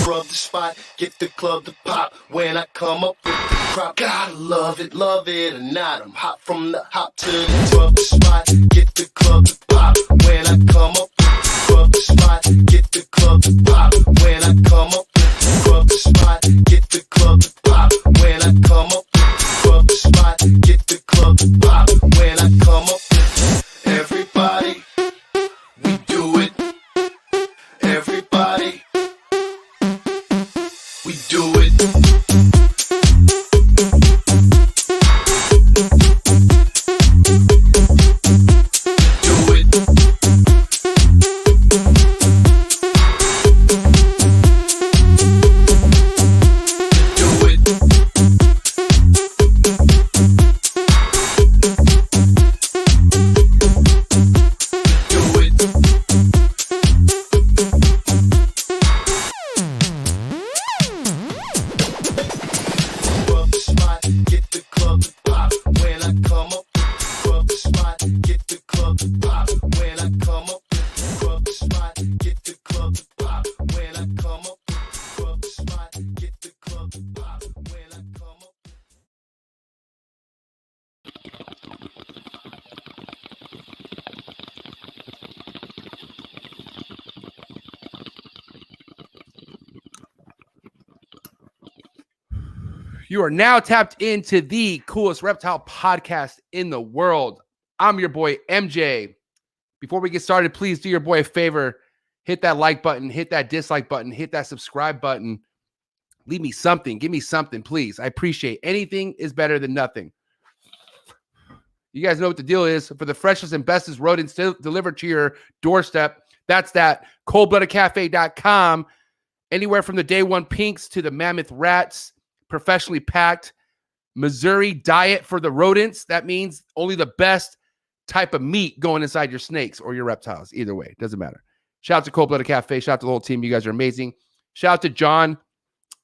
scrub the spot, get the club to pop. When I come up with the crop, gotta love it or not. I'm hot from the hop to the scrub the spot, get the club to pop. When I come up with the scrub the spot, get the club to pop. When I come up with the scrub the spot, get the club to pop. When I come up with the scrub the spot, get the club to pop. When I come up with everybody, we do it. Everybody, we do it. You are now tapped into the coolest reptile podcast in the world. I'm your boy, MJ. Before we get started, please do your boy a favor. Hit that like button, hit that dislike button, hit that subscribe button. Leave me something. Give me something, please. I appreciate anything is better than nothing. You guys know what the deal is. For the freshest and bestest rodents delivered to your doorstep, that's that coldbloodedcafe.com. Anywhere from the day one pinks to the mammoth rats, professionally packed Missouri diet for the rodents. That means only the best type of meat going inside your snakes or your reptiles. Either way, it doesn't matter. Shout out to Cold Blooded Cafe. Shout out to the whole team. You guys are amazing. Shout out to John.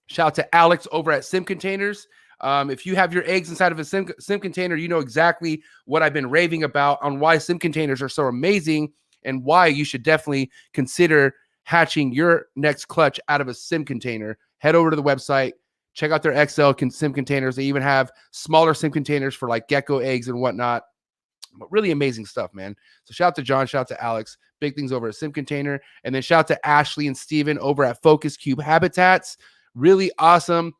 Shout out to Alex over at Sim Containers. If you have your eggs inside of a sim container, you know exactly what I've been raving about on why sim containers are so amazing and why you should definitely consider hatching your next clutch out of a sim container. Head over to the website. Check out their XL sim containers. They even have smaller sim containers for like gecko eggs and whatnot. But really amazing stuff, man. So shout out to John, shout out to Alex. Big things over at Sim Container. And then shout out to Ashley and Steven over at Focus Cube Habitats. Really awesome,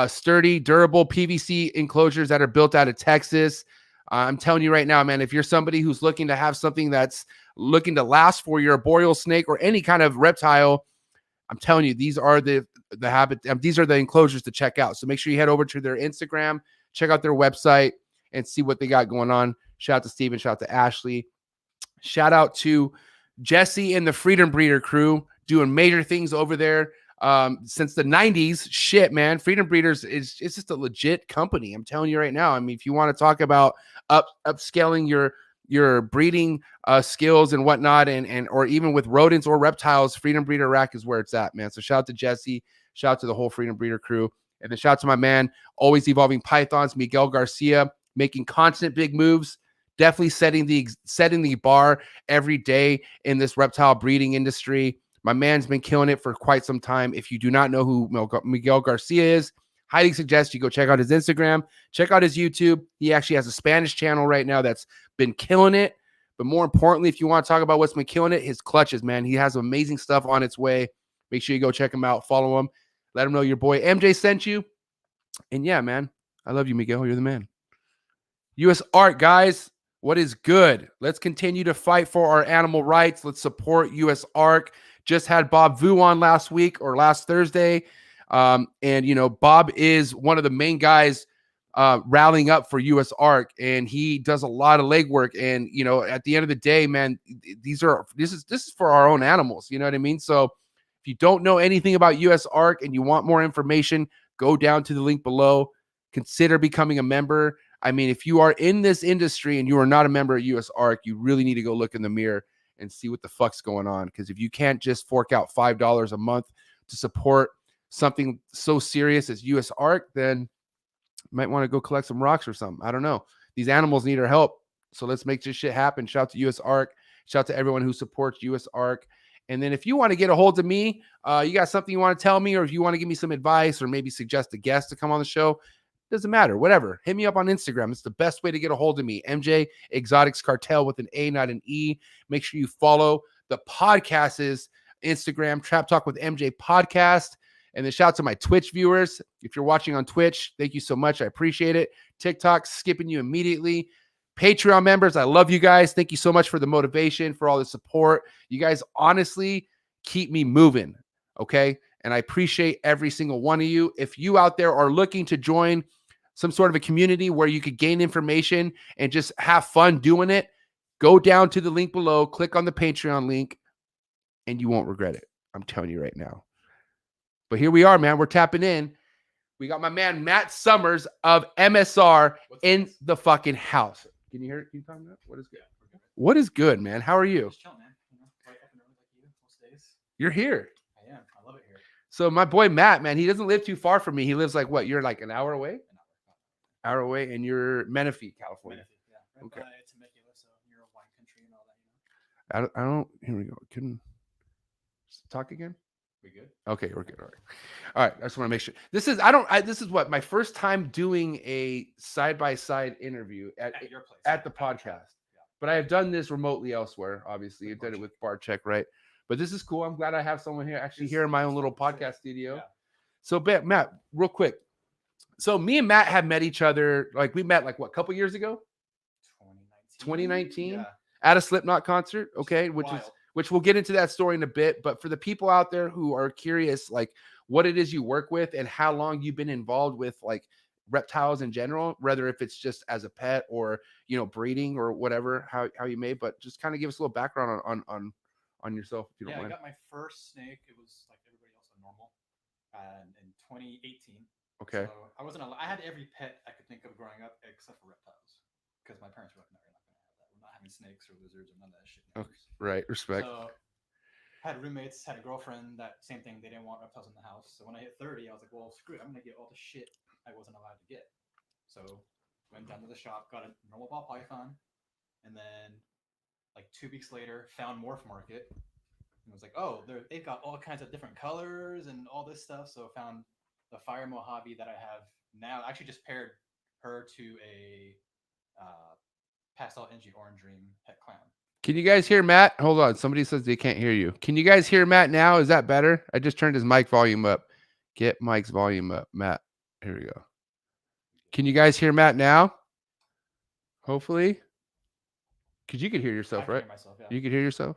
sturdy, durable PVC enclosures that are built out of Texas. I'm telling you right now, man, if you're somebody who's looking to have something that's looking to last for your arboreal snake or any kind of reptile, I'm telling you, these are these are the enclosures to check out. So make sure you head over to their Instagram, check out their website, and see what they got going on. Shout out to Steven, shout out to Ashley. Shout out to Jesse and the Freedom Breeder crew doing major things over there since the 90s. Shit, man. Freedom Breeders it's just a legit company. I'm telling you right now. I mean, if you want to talk about upscaling your breeding skills and whatnot, and or even with rodents or reptiles, Freedom Breeder Rack is where it's at, man. So shout out to Jesse, shout out to the whole Freedom Breeder crew, and then shout out to my man, always evolving pythons, Miguel Garcia, making constant big moves, definitely setting the bar every day in this reptile breeding industry. My man's been killing it for quite some time. If you do not know who Miguel Garcia is, highly suggest you go check out his Instagram, check out his YouTube. He actually has a Spanish channel right now that's been killing it. But more importantly, if you want to talk about what's been killing it, his clutches, man. He has amazing stuff on its way. Make sure you go check him out, follow him, let him know your boy MJ sent you. And yeah, man, I love you, Miguel. You're the man. US Art, guys, what is good? Let's continue to fight for our animal rights. Let's support US Art. Just had Bob Vu on last Thursday. And, you know, Bob is one of the main guys rallying up for US Art, and he does a lot of legwork. And, you know, at the end of the day, man, this is for our own animals. You know what I mean? So if you don't know anything about US Art and you want more information, go down to the link below. Consider becoming a member. I mean, if you are in this industry and you are not a member of US Art, you really need to go look in the mirror and see what the fuck's going on. Because if you can't just fork out $5 a month to support something so serious as US Art, then you might want to go collect some rocks or something. I don't know. These animals need our help. So let's make this shit happen. Shout out to US Art. Shout out to everyone who supports US Art. And then if you want to get a hold of me, you got something you want to tell me, or if you want to give me some advice or maybe suggest a guest to come on the show, doesn't matter, whatever. Hit me up on Instagram. It's the best way to get a hold of me. mjexoticscartal with an A, not an E. Make sure you follow the podcast's Instagram, Trap Talk with MJ Podcast. And then shout out to my Twitch viewers. If you're watching on Twitch, thank you so much. I appreciate it. TikTok, skipping you immediately. Patreon members, I love you guys. Thank you so much for the motivation, for all the support. You guys honestly keep me moving, okay? And I appreciate every single one of you. If you out there are looking to join some sort of a community where you could gain information and just have fun doing it, go down to the link below, click on the Patreon link, and you won't regret it. I'm telling you right now. But here we are, man. We're tapping in. We got my man, Matt Sommers of MSR in the fucking house. Can you hear it? Can you talk about it? What is good? What is good, man? How are you? Just chill, man. You know, right up and early like you most days. You're here. I am. I love it here. So my boy Matt, man, he doesn't live too far from me. He lives like what? You're like an hour away? Hour away, and you're Menifee, California. Menifee, yeah. Right Okay. by Temecula, so near a wine country and all that, you know. I don't. Here we go. Couldn't talk again. We good? Okay, we're good. All right. I just want to make sure. This is what my first time doing a side-by-side interview at your place. at the podcast. Yeah. But I have done this remotely elsewhere. Obviously, I did it with Barcheck, right? But this is cool. I'm glad I have someone here actually here in my own little podcast studio. Yeah. So, Matt, real quick. So, me and Matt have met each other. Like we met like what, a couple years ago? 2019 Yeah. At a Slipknot concert. Okay, which we'll get into that story in a bit. But for the people out there who are curious, like what it is you work with and how long you've been involved with like reptiles in general, whether if it's just as a pet or, you know, breeding or whatever, how you may, but just kind of give us a little background on yourself. If you don't I mind. got my first snake. It was like everybody else, a normal, in 2018. Okay. So I had every pet I could think of growing up except for reptiles, because my parents were like, no, you're not gonna have that. We're not having snakes or lizards or none of that shit. Okay. Right. Respect. So had roommates, had a girlfriend, that same thing. They didn't want reptiles in the house. So when I hit 30, I was like, well, screw it. I'm going to get all the shit I wasn't allowed to get. So went down to the shop, got a normal ball python. And then like 2 weeks later, found Morph Market. And was like, oh, they've got all kinds of different colors and all this stuff. So found the Fire Mojave that I have now. I actually just paired her to a pastel NG Orange Dream pet clown. Can you guys hear Matt? Hold on. Somebody says they can't hear you. Can you guys hear Matt now? Is that better? I just turned his mic volume up. Get Mike's volume up. Matt. Here we go. Can you guys hear Matt now? Hopefully. Because you could hear yourself, I can right? hear myself, yeah. You could hear yourself?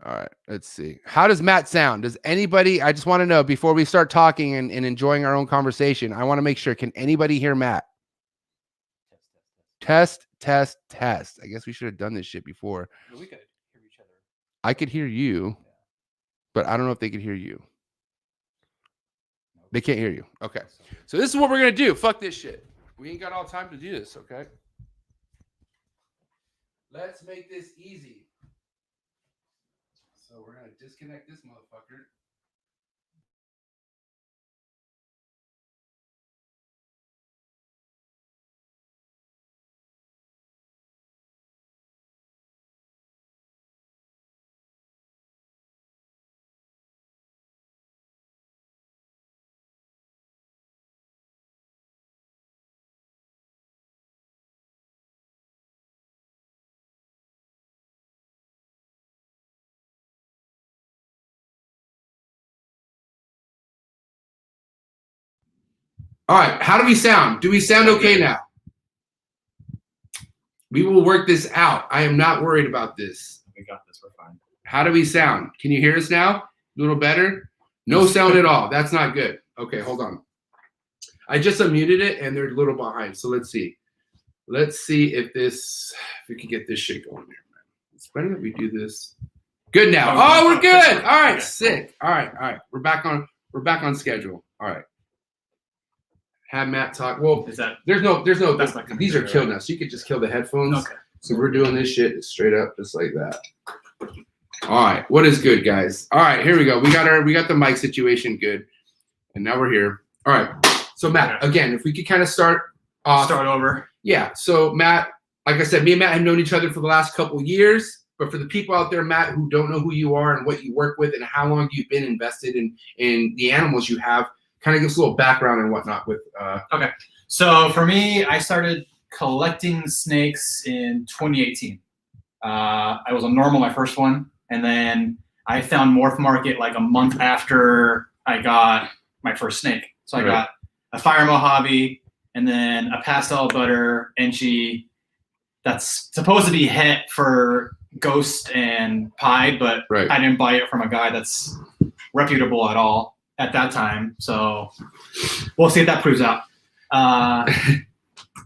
All right. Let's see. How does Matt sound? Does anybody, I just want to know before we start talking and enjoying our own conversation, I want to make sure, can anybody hear Matt? Test. I guess we should have done this shit before. Well, we could hear each other. I could hear you, but I don't know if they could hear you. Nope. They can't hear you. Okay. So this is what we're going to do. Fuck this shit. We ain't got all time to do this, okay? Let's make this easy. So we're going to disconnect this motherfucker. All right, how do we sound? Do we sound okay now? We will work this out. I am not worried about this. We got this. We're fine. How do we sound? Can you hear us now? A little better? No sound at all. That's not good. Okay, hold on. I just unmuted it and they're a little behind. So let's see. Let's see if we can get this shit going here, man. It's better that we do this. Good now. Oh, we're good. All right, sick. All right. We're back on schedule. All right. Have Matt talk. Well, there's no. These are killed now, so you could just kill the headphones. Okay. So we're doing this shit straight up, just like that. All right. What is good, guys? All right, here we go. We got the mic situation good, and now we're here. All right. So Matt, again, if we could kind of start off. Start over. Yeah. So Matt, like I said, me and Matt have known each other for the last couple of years. but for the people out there, Matt, who don't know who you are and what you work with and how long you've been invested in the animals you have, kind of give us a little background and whatnot with. Okay. So for me, I started collecting snakes in 2018. I was a normal, my first one. And then I found Morph Market like a month after I got my first snake. So I got a Fire Mojave and then a pastel butter Enchi that's supposed to be het for Ghost and Pied, but I didn't buy it from a guy that's reputable at all at that time. So we'll see if that proves out.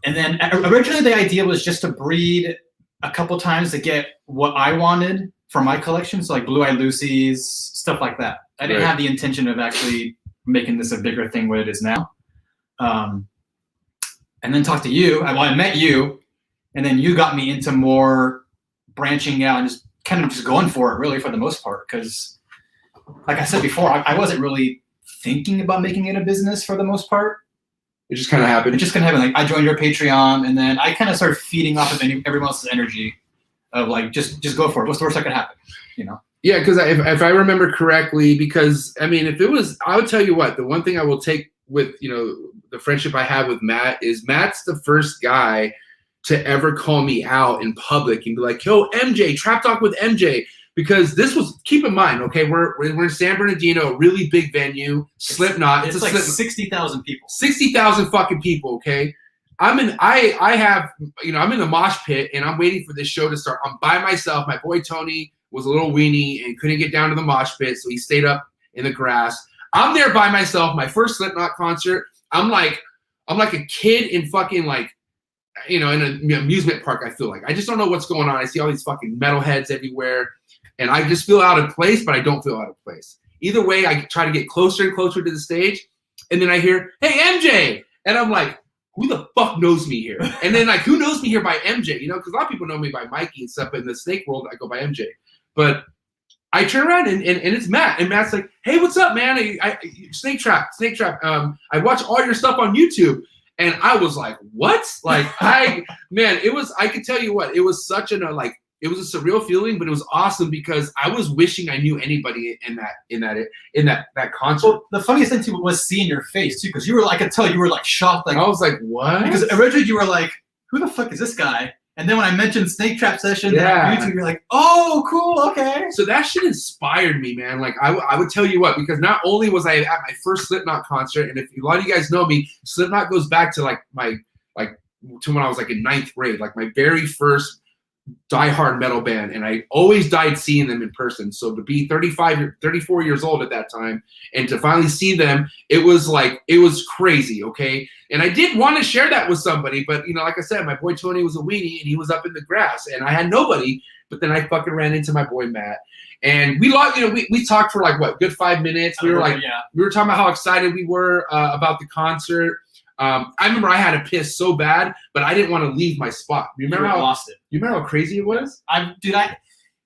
And then originally the idea was just to breed a couple times to get what I wanted for my collection. So like Blue-Eyed Lucy's, stuff like that. I didn't have the intention of actually making this a bigger thing what it is now. And then talk to you. I met you, and then you got me into more branching out and just kind of just going for it really for the most part. Because like I said before, I wasn't really thinking about making it a business for the most part. It just kind of happened. It just kind of happened. Like I joined your Patreon, and then I kind of started feeding off of everyone else's energy of like, just go for it. What's the worst that could happen? You know? Yeah, because if I remember correctly, because I mean, if it was, I would tell you what, the one thing I will take with, you know, the friendship I have with Matt is Matt's the first guy to ever call me out in public and be like, yo, MJ, Trap Talk with MJ. Because this was, keep in mind, okay, we're in San Bernardino, a really big venue, Slipknot. It's like 60,000 people. 60,000 fucking people, okay? I'm in the mosh pit and I'm waiting for this show to start. I'm by myself. My boy Tony was a little weenie and couldn't get down to the mosh pit, so he stayed up in the grass. I'm there by myself, my first Slipknot concert. I'm like a kid in fucking like, you know, in an amusement park, I feel like. I just don't know what's going on. I see all these fucking metalheads everywhere. And I just feel out of place, but I don't feel out of place. Either way, I try to get closer and closer to the stage. And then I hear, hey, MJ. And I'm like, who the fuck knows me here? And then like, who knows me here by MJ? You know, because a lot of people know me by Mikey and stuff. But in the snake world, I go by MJ. But I turn around and it's Matt. And Matt's like, hey, what's up, man? I Snake Trap. I watch all your stuff on YouTube. And I was like, what? Like, I could tell you what, it was such it was a surreal feeling, but it was awesome because I was wishing I knew anybody in that concert. Well, the funniest thing too was seeing your face too, because I could tell you were like shocked. Like I was like, what? Because originally you were like, who the fuck is this guy? And then when I mentioned Snake Trap Session on YouTube, you're like, oh, cool, okay. So that shit inspired me, man. Like I would tell you what, because not only was I at my first Slipknot concert, and if a lot of you guys know me, Slipknot goes back to to when I was like in 9th grade, like my very first diehard metal band, and I always died seeing them in person. So to be 34 years old at that time and to finally see them, it was crazy, okay? And I did want to share that with somebody, but you know, like I said, my boy Tony was a weenie and he was up in the grass and I had nobody, but then I fucking ran into my boy Matt. And we talked for like what, good 5 minutes. We were talking about how excited we were about the concert. I remember I had to piss so bad, but I didn't want to leave my spot. You remember how lost it? You remember how crazy it was?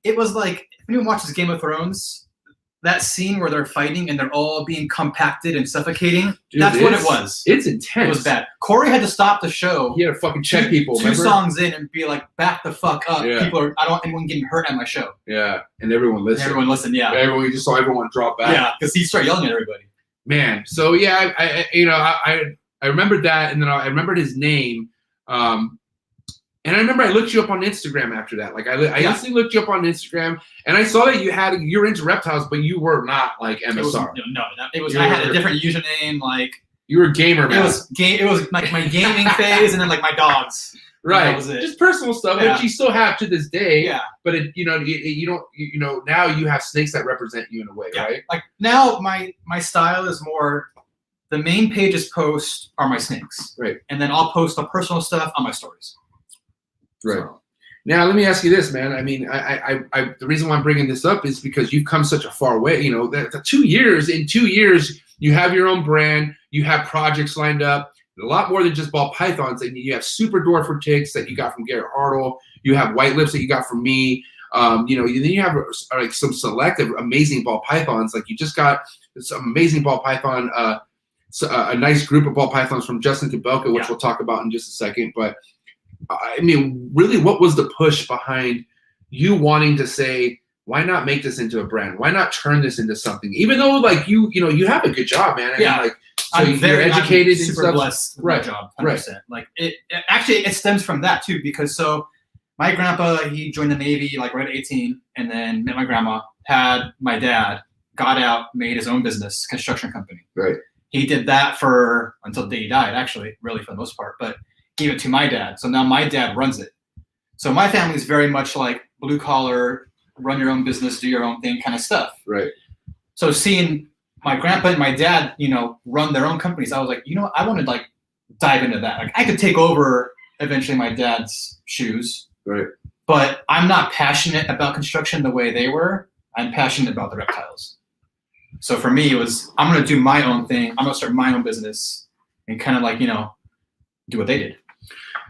It was like, if anyone watches Game of Thrones, that scene where they're fighting and they're all being compacted and suffocating. Dude, that's what it was. It's intense. It was bad. Corey had to stop the show. He had to fucking check people. Two songs in and be like, back the fuck up. Yeah. I don't want anyone getting hurt at my show. Yeah, and everyone listened. Yeah. We just saw everyone drop back. Yeah, because he started yelling at everybody. Man, so yeah, I remembered that, and then I remembered his name. And I remember I looked you up on Instagram after that. Like I instantly looked you up on Instagram, and I saw that you're into reptiles, but you were not like MSR. I had a different username. Like you were a gamer, man. It was like my gaming phase, and then like my dogs. Right, that was it. Just personal stuff, which you still have to this day. Yeah, but you don't. Now you have snakes that represent you in a way, right? Like now, my style is more. The main pages post are my snakes, right, and then I'll post the personal stuff on my stories. Right. So. Now, let me ask you this, man. I mean, I the reason why I'm bringing this up is because you've come such a far way. You know, the 2 years. In 2 years, you have your own brand. You have projects lined up. A lot more than just ball pythons. And you have super dwarf retics that you got from Garrett Hartle. You have white lips that you got from me. Then you have like some selective amazing ball pythons. Like you just got this amazing ball python. A nice group of ball pythons from Justin Kabelka, which we'll talk about in just a second. But I mean, really, what was the push behind you wanting to say, why not make this into a brand? Why not turn this into something? Even though like you have a good job, man. I mean, like, so you're educated and super stuff. blessed with my job, 100%. Right. Like it actually stems from that too, because so my grandpa, he joined the Navy like right at 18, and then met my grandma, had my dad, got out, made his own business, construction company. Right. He did that for until the day he died, actually, really for the most part, but gave it to my dad. So now my dad runs it. So my family is very much like blue collar, run your own business, do your own thing kind of stuff. Right. So seeing my grandpa and my dad, run their own companies, I was like, I want to like dive into that. Like I could take over eventually my dad's shoes. Right. But I'm not passionate about construction the way they were. I'm passionate about the reptiles. So for me, it was, I'm going to do my own thing. I'm going to start my own business and kind of like, do what they did.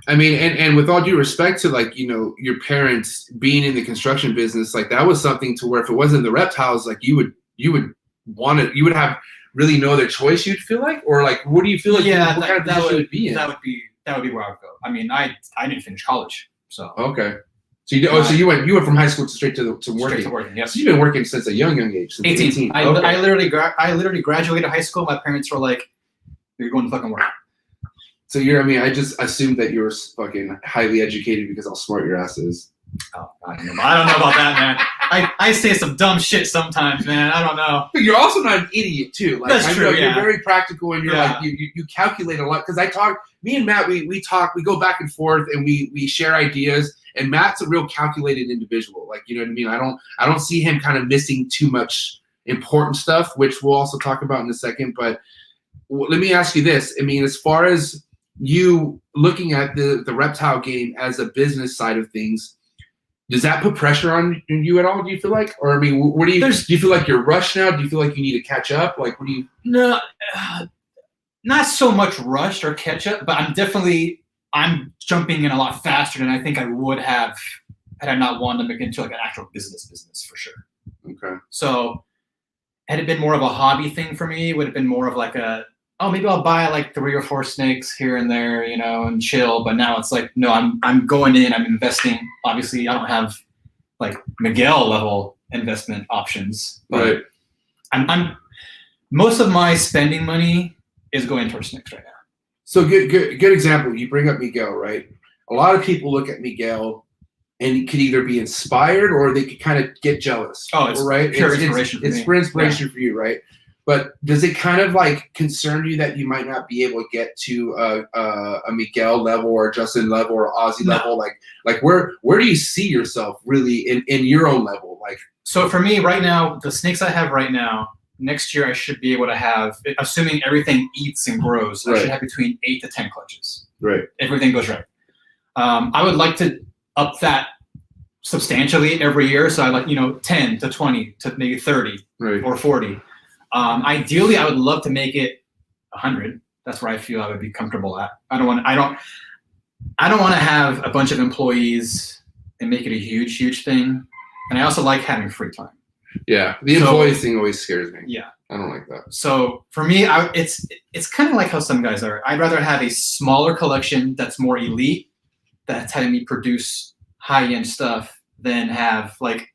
I mean, and with all due respect to like, your parents being in the construction business, like that was something to where if it wasn't the reptiles, like you would have really no other choice, you'd feel like, or like, what do you feel like? Yeah, what kind of position would be in? That would be where I would go. I mean, I didn't finish college, so. Okay. So you went from high school straight to working. Straight to working, yes. So you've been working since a young age. Since 18. I Okay. I literally graduated high school. My parents were like, "You're going to fucking work." So I just assumed that you were fucking highly educated because how smart your ass is. Oh, I don't know about that, man. I say some dumb shit sometimes, man. I don't know. But you're also not an idiot too. Like, That's true. You're very practical, and you're Yeah. like you calculate a lot. Because me and Matt, we talk, we go back and forth, and we share ideas. And Matt's a real calculated individual. Like, you know what I mean? I don't see him kind of missing too much important stuff, which we'll also talk about in a second. But let me ask you this. I mean, as far as you looking at the reptile game as a business side of things, does that put pressure on you at all? Do you feel like, or I mean, what do you feel like you're rushed now? Do you feel like you need to catch up? Like, what do you? No, not so much rushed or catch up, but I'm jumping in a lot faster than I think I would have had I not wanted to make it into like an actual business for sure. Okay. So had it been more of a hobby thing for me, would have been more of like maybe I'll buy like 3 or 4 snakes here and there, and chill. But now it's like, no, I'm going in, I'm investing. Obviously, I don't have like Miguel level investment options, but Right. I'm most of my spending money is going towards snakes right now. So good example. You bring up Miguel, right? A lot of people look at Miguel and it could either be inspired or they could kind of get jealous. Oh, it's right. Pure inspiration. It's for inspiration for you, right? But does it kind of like concern you that you might not be able to get to a Miguel level or Justin level or Ozzy level? Like where do you see yourself really in your own level? Like, so for me right now, the snakes I have right now, next year I should be able to have, assuming everything eats and grows, I should have between 8 to 10 clutches. Right. Everything goes right. I would like to up that substantially every year. So I like, 10 to 20 to maybe 30 or 40. Ideally, I would love to make it 100. That's where I feel I would be comfortable at. I don't want to have a bunch of employees and make it a huge thing. And I also like having free time. Yeah, the employees thing always scares me. Yeah, I don't like that. So for me, it's kind of like how some guys are. I'd rather have a smaller collection that's more elite, that's having me produce high-end stuff, than have like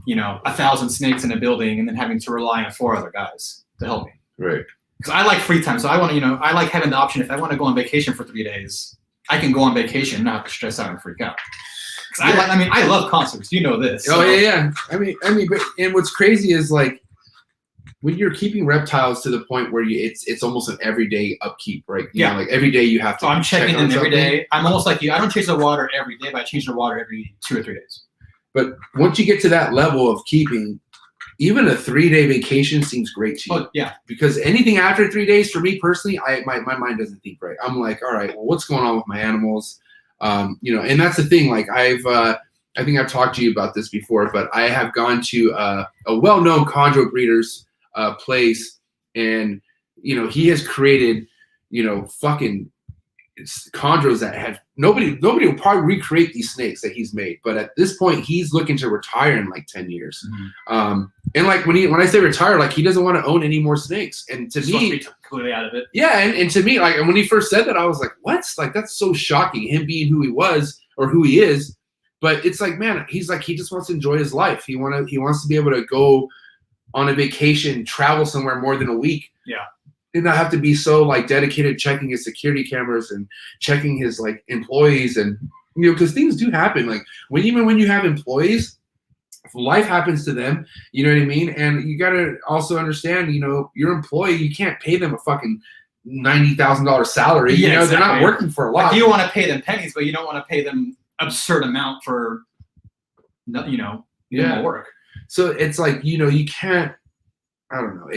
1,000 snakes in a building and then having to rely on 4 other guys to help me. Right. Because I like free time, so I want to, I like having the option. If I want to go on vacation for 3 days, I can go on vacation and not have to stress out and freak out. I love concerts. You know this. Oh yeah. I mean, but and what's crazy is like when you're keeping reptiles to the point where it's almost an everyday upkeep, right? You know, like every day you have to. So I'm checking in every something. day. I'm almost like you. I don't change the water every day, but I change the water every 2 or 3 days. But once you get to that level of keeping, even a 3-day vacation seems great to you. Oh, yeah. Because anything after 3 days, for me personally, my mind doesn't think right. I'm like, all right, well, what's going on with my animals? And that's the thing. Like I think I've talked to you about this before, but I have gone to a well-known chondro breeder's place, and he has created fucking chondros that have nobody will probably recreate these snakes that he's made. But at this point, he's looking to retire in like 10 years. Mm-hmm. And like when I say retire, like he doesn't want to own any more snakes. And to me, completely out of it. Yeah, and to me, like, and when he first said that, I was like, what? Like, that's so shocking, him being who he was or who he is. But it's like, man, he's like, he just wants to enjoy his life. He wants to be able to go on a vacation, travel somewhere more than a week. Yeah. And not have to be so like dedicated checking his security cameras and checking his like employees, and you know, because things do happen. Like even when you have employees, life happens to them, you know what I mean? And you gotta also understand, you know, your employee, you can't pay them a fucking $90,000 salary. Yeah, you know, exactly. They're not working for a lot. Like, you want to pay them pennies, but you don't want to pay them absurd amount for, you know, minimal work. So it's like, you know, you can't. I don't know.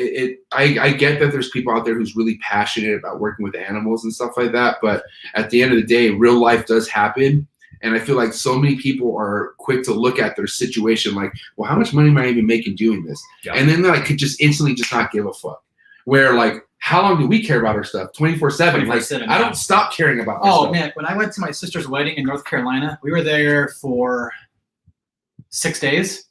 I get that there's people out there who's really passionate about working with animals and stuff like that, but at the end of the day, real life does happen. And I feel like so many people are quick to look at their situation like, well, how much money am I even making doing this? Yeah. And then they like could just instantly just not give a fuck. Where like, how long do we care about our stuff? 24/7. Like, I don't stop caring about our stuff. Man, when I went to my sister's wedding in North Carolina, we were there for 6 days.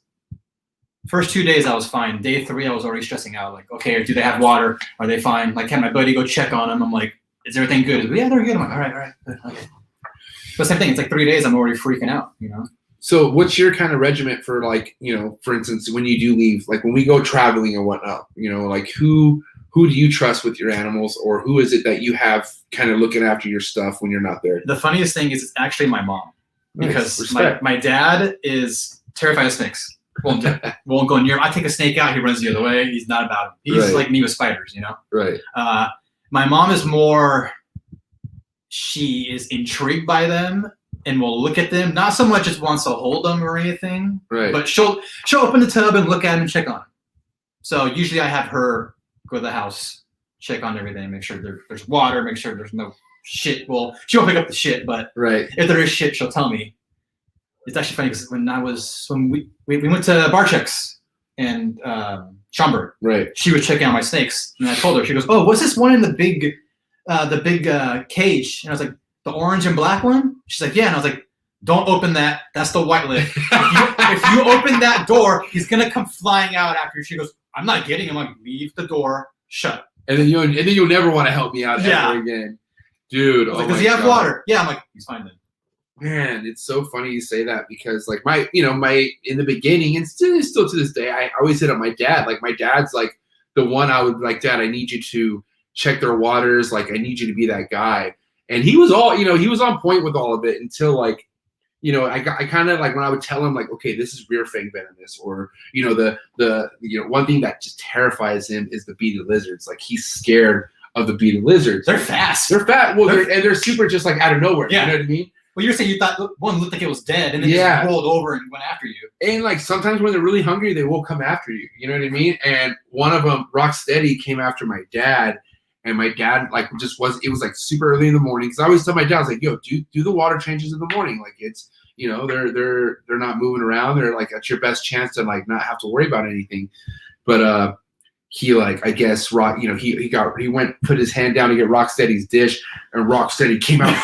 First 2 days I was fine. Day 3 I was already stressing out. Like, okay, do they have water? Are they fine? Like, had my buddy go check on them. I'm like, is everything good? Yeah, they're good. I'm like, all right, good, okay. But same thing. It's like 3 days I'm already freaking out, you know? So what's your kind of regiment for, like, you know, for instance, when you do leave, like when we go traveling and whatnot, you know, like who do you trust with your animals, or who is it that you have kind of looking after your stuff when you're not there? The funniest thing is it's actually my mom, because my dad is terrified of snakes. Won't go near him. I take a snake out, he runs the other way. He's not about it. He's like me with spiders, you know? Right. My mom is more, she is intrigued by them and will look at them. Not so much as wants to hold them or anything. Right. But she'll open the tub and look at them and check on them. So usually I have her go to the house, check on everything, make sure there's water, make sure there's no shit. Well, she won't pick up the shit, but if there is shit, she'll tell me. It's actually funny because when we went to Barchek's in Schaumburg, she was checking out my snakes, and I told her, she goes, "Oh, what's this one in the big cage?" And I was like, "The orange and black one?" She's like, "Yeah," and I was like, "Don't open that. That's the white lip. If you open that door, he's gonna come flying out after you." She goes, "I'm not getting him." I'm like, "Leave the door shut." And then you'll never want to help me out ever again, dude. Does he have water? Yeah, I'm like, he's fine then. Man, it's so funny you say that, because like my in the beginning, and still to this day, I always hit up my dad. Like my dad's like the one I would like, "Dad, I need you to check their waters. Like I need you to be that guy." And he was he was on point with all of it until like, I kind of like when I would tell him like, okay, this is rear fang venomous, or the one thing that just terrifies him is the beaded lizards. Like he's scared of the beaded lizards. They're fast. They're fat. Well, they're super just like out of nowhere. Yeah. You know what I mean? Well, you're saying you thought one looked like it was dead, and then just rolled over and went after you. And like sometimes when they're really hungry, they will come after you. You know what I mean? And one of them, Rocksteady, came after my dad, and my dad like it was like super early in the morning, because I always tell my dad, I was like, "Yo, do the water changes in the morning. Like it's they're not moving around. They're like at your best chance to like not have to worry about anything." But he like, I guess he went, put his hand down to get Rocksteady's dish, and Rocksteady came out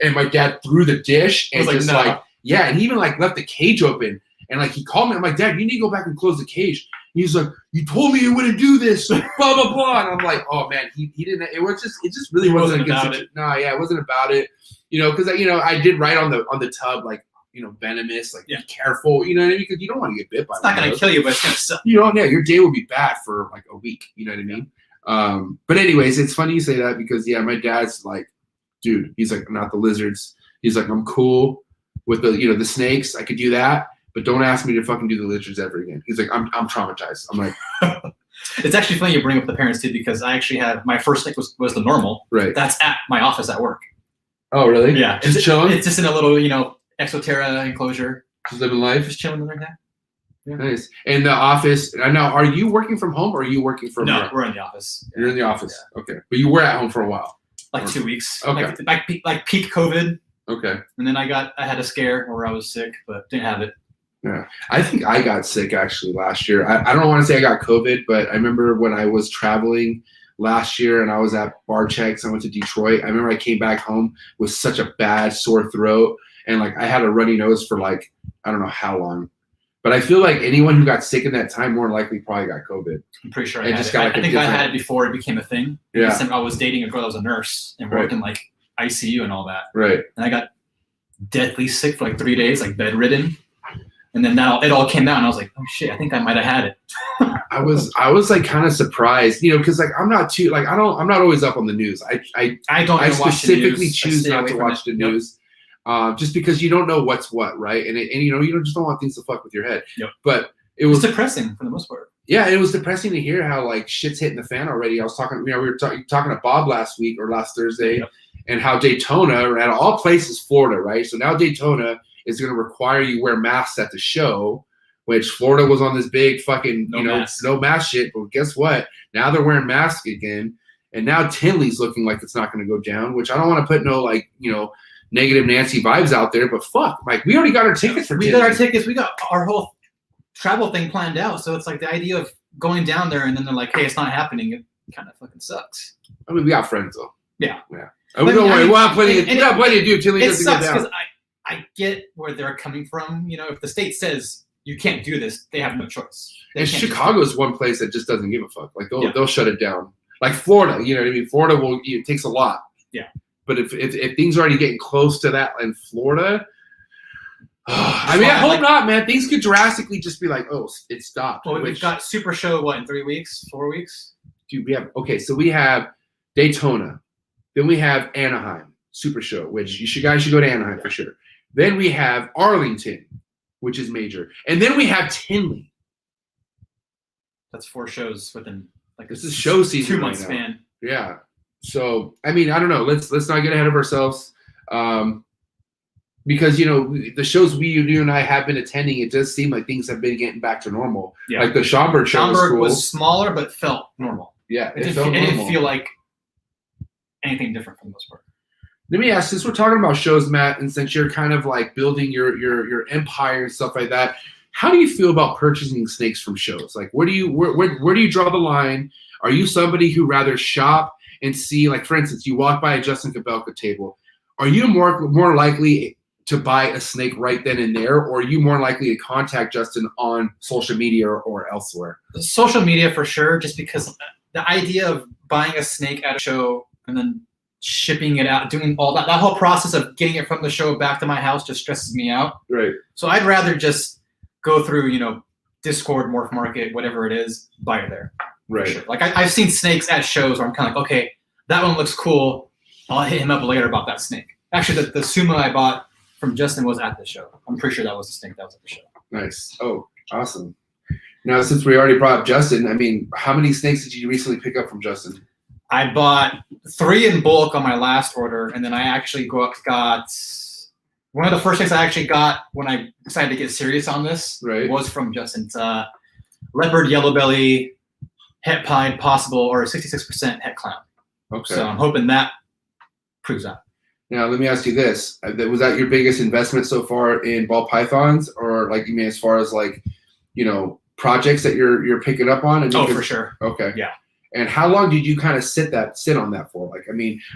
and my dad threw the dish and and he even like left the cage open, and like he called me. I'm like, "Dad, you need to go back and close the cage." He's like, "You told me you wouldn't do this, blah blah blah." And I'm like, "Oh man, he didn't." It just really wasn't a good situation. No, yeah, it wasn't about it. Because I did write on the tub like, venomous, like be careful, you know what I mean? Because you don't want to get bit by. It's not gonna kill you, but it's gonna suck. Your day will be bad for like a week. You know what I mean? But anyways, it's funny you say that, because my dad's like, dude, he's like, not the lizards. He's like, I'm cool with the snakes. I could do that, but don't ask me to fucking do the lizards ever again. He's like, I'm traumatized. I'm like, it's actually funny you bring up the parents too, because I actually had my first snake was the normal. Right. That's at my office at work. Oh really? Yeah. Just chilling. It's just in a little Exoterra enclosure. Just living life. Just chilling like that. Yeah. Nice. And the office. Now, are you working from home, or are you working from? No, we're in the office. You're in the office. Yeah. Okay, but you were at home for a while. Like 2 weeks. Okay. Like peak COVID. Okay. And then I had a scare where I was sick, but didn't have it. Yeah, I think I got sick actually last year. I don't want to say I got COVID, but I remember when I was traveling last year and I was at Barchek's. I went to Detroit. I remember I came back home with such a bad sore throat, and like I had a runny nose for like I don't know how long. But I feel like anyone who got sick in that time more likely probably got COVID. I'm pretty sure I had it. I think I had it before it became a thing. Yeah. I was dating a girl that was a nurse and worked in like ICU and all that. Right. And I got deathly sick for like 3 days, like bedridden. And then it all came out, and I was like, oh shit, I think I might have had it. I was like kind of surprised, because like I'm not always up on the news. I specifically choose not to watch the news, just because you don't know what's what, right? And you just don't want things to fuck with your head. Yep. But it was depressing for the most part. Yeah, it was depressing to hear how like shit's hitting the fan already. I was talking, we were talking to Bob last Thursday, and how Daytona, at all places, Florida, right? So now Daytona is going to require you wear masks at the show, which Florida was on this big fucking, no mask shit. But guess what? Now they're wearing masks again. And now Tinley's looking like it's not going to go down, which I don't want to put no like, negative Nancy vibes out there, but fuck, like we already got our tickets for We got our tickets. We got our whole travel thing planned out. So it's like the idea of going down there and then they're like, hey, it's not happening. It kind of fucking sucks. I mean, we got friends though. Yeah. Don't worry. We'll have plenty to do. Tinley doesn't get down. I get where they're coming from. If the state says you can't do this, they have no choice. And Chicago's one place that just doesn't give a fuck. Like they'll shut it down. Like Florida, you know what I mean? Florida it takes a lot. Yeah. But if things are already getting close to that in Florida, I hope not, man. Things could drastically just be like, oh, it stopped. Well, we've got Super Show, in 3 weeks, 4 weeks? Dude, so we have Daytona. Then we have Anaheim Super Show, which you guys should go to Anaheim for sure. Then we have Arlington, which is major. And then we have Tinley. That's 4 shows within this is show season. 2 month span. Yeah. So I don't know. Let's not get ahead of ourselves. Because the shows you and I have been attending, it does seem like things have been getting back to normal. Yeah. Like the Schaumburg show was smaller but felt normal. Yeah. It didn't feel like anything different for the most part. Let me ask, since we're talking about shows, Matt, and since you're kind of like building your empire and stuff like that, how do you feel about purchasing snakes from shows? Like, where do you draw the line? Are you somebody who rather shop and see, like, for instance, you walk by a Justin Kabelka table, are you more likely to buy a snake right then and there, or are you more likely to contact Justin on social media or elsewhere? Social media for sure, just because the idea of buying a snake at a show and then shipping it out, doing all that whole process of getting it from the show back to my house just stresses me out. Right. So I'd rather just go through, Discord, Morph Market, whatever it is, buy it there. Right. Sure. Like I've seen snakes at shows where I'm kind of like, okay, that one looks cool. I'll hit him up later about that snake. Actually, the sumo I bought from Justin was at the show. I'm pretty sure that was the snake that was at the show. Nice. Oh, awesome. Now, since we already brought up Justin, how many snakes did you recently pick up from Justin? I bought 3 in bulk on my last order, and then I actually got one of the first things I actually got when I decided to get serious on this was from Justin. It's leopard, yellow belly, het pied, possible, or 66% het clown. Okay. So I'm hoping that proves that. Now, let me ask you this. Was that your biggest investment so far in ball pythons, or like you mean as far as like, projects that you're picking up on? For sure. Okay. Yeah. And how long did you kind of sit on that for? Like,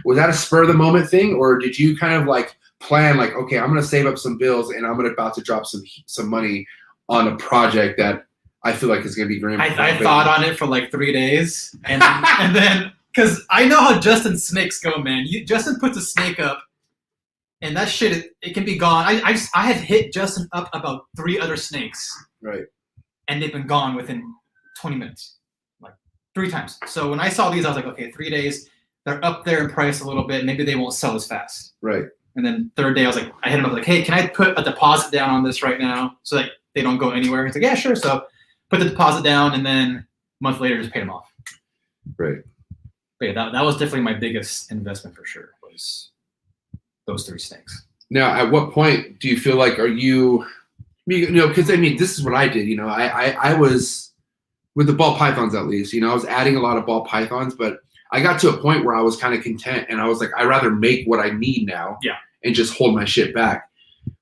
was that a spur of the moment thing, or did you kind of like plan like, okay, I'm going to save up some bills and I'm about to drop some money on a project that I feel like is going to be great? I thought on it for like 3 days, and then because I know how Justin's snakes go, man. Justin puts a snake up, and that shit it can be gone. I had hit Justin up about 3 other snakes, right, and they've been gone within 20 minutes. 3 times. So when I saw these, I was like, okay, 3 days. They're up there in price a little bit. Maybe they won't sell as fast. Right. And then 3rd day, I was like, I hit him up like, hey, can I put a deposit down on this right now so that they don't go anywhere? He's like, yeah, sure. So put the deposit down, and then a month later, just paid him off. Right. But yeah, that was definitely my biggest investment for sure. Was those 3 snakes. Now, at what point do you feel like because this is what I did. I was. With the ball pythons, at least, I was adding a lot of ball pythons, but I got to a point where I was kind of content, and I was like, I'd rather make what I need now, and just hold my shit back.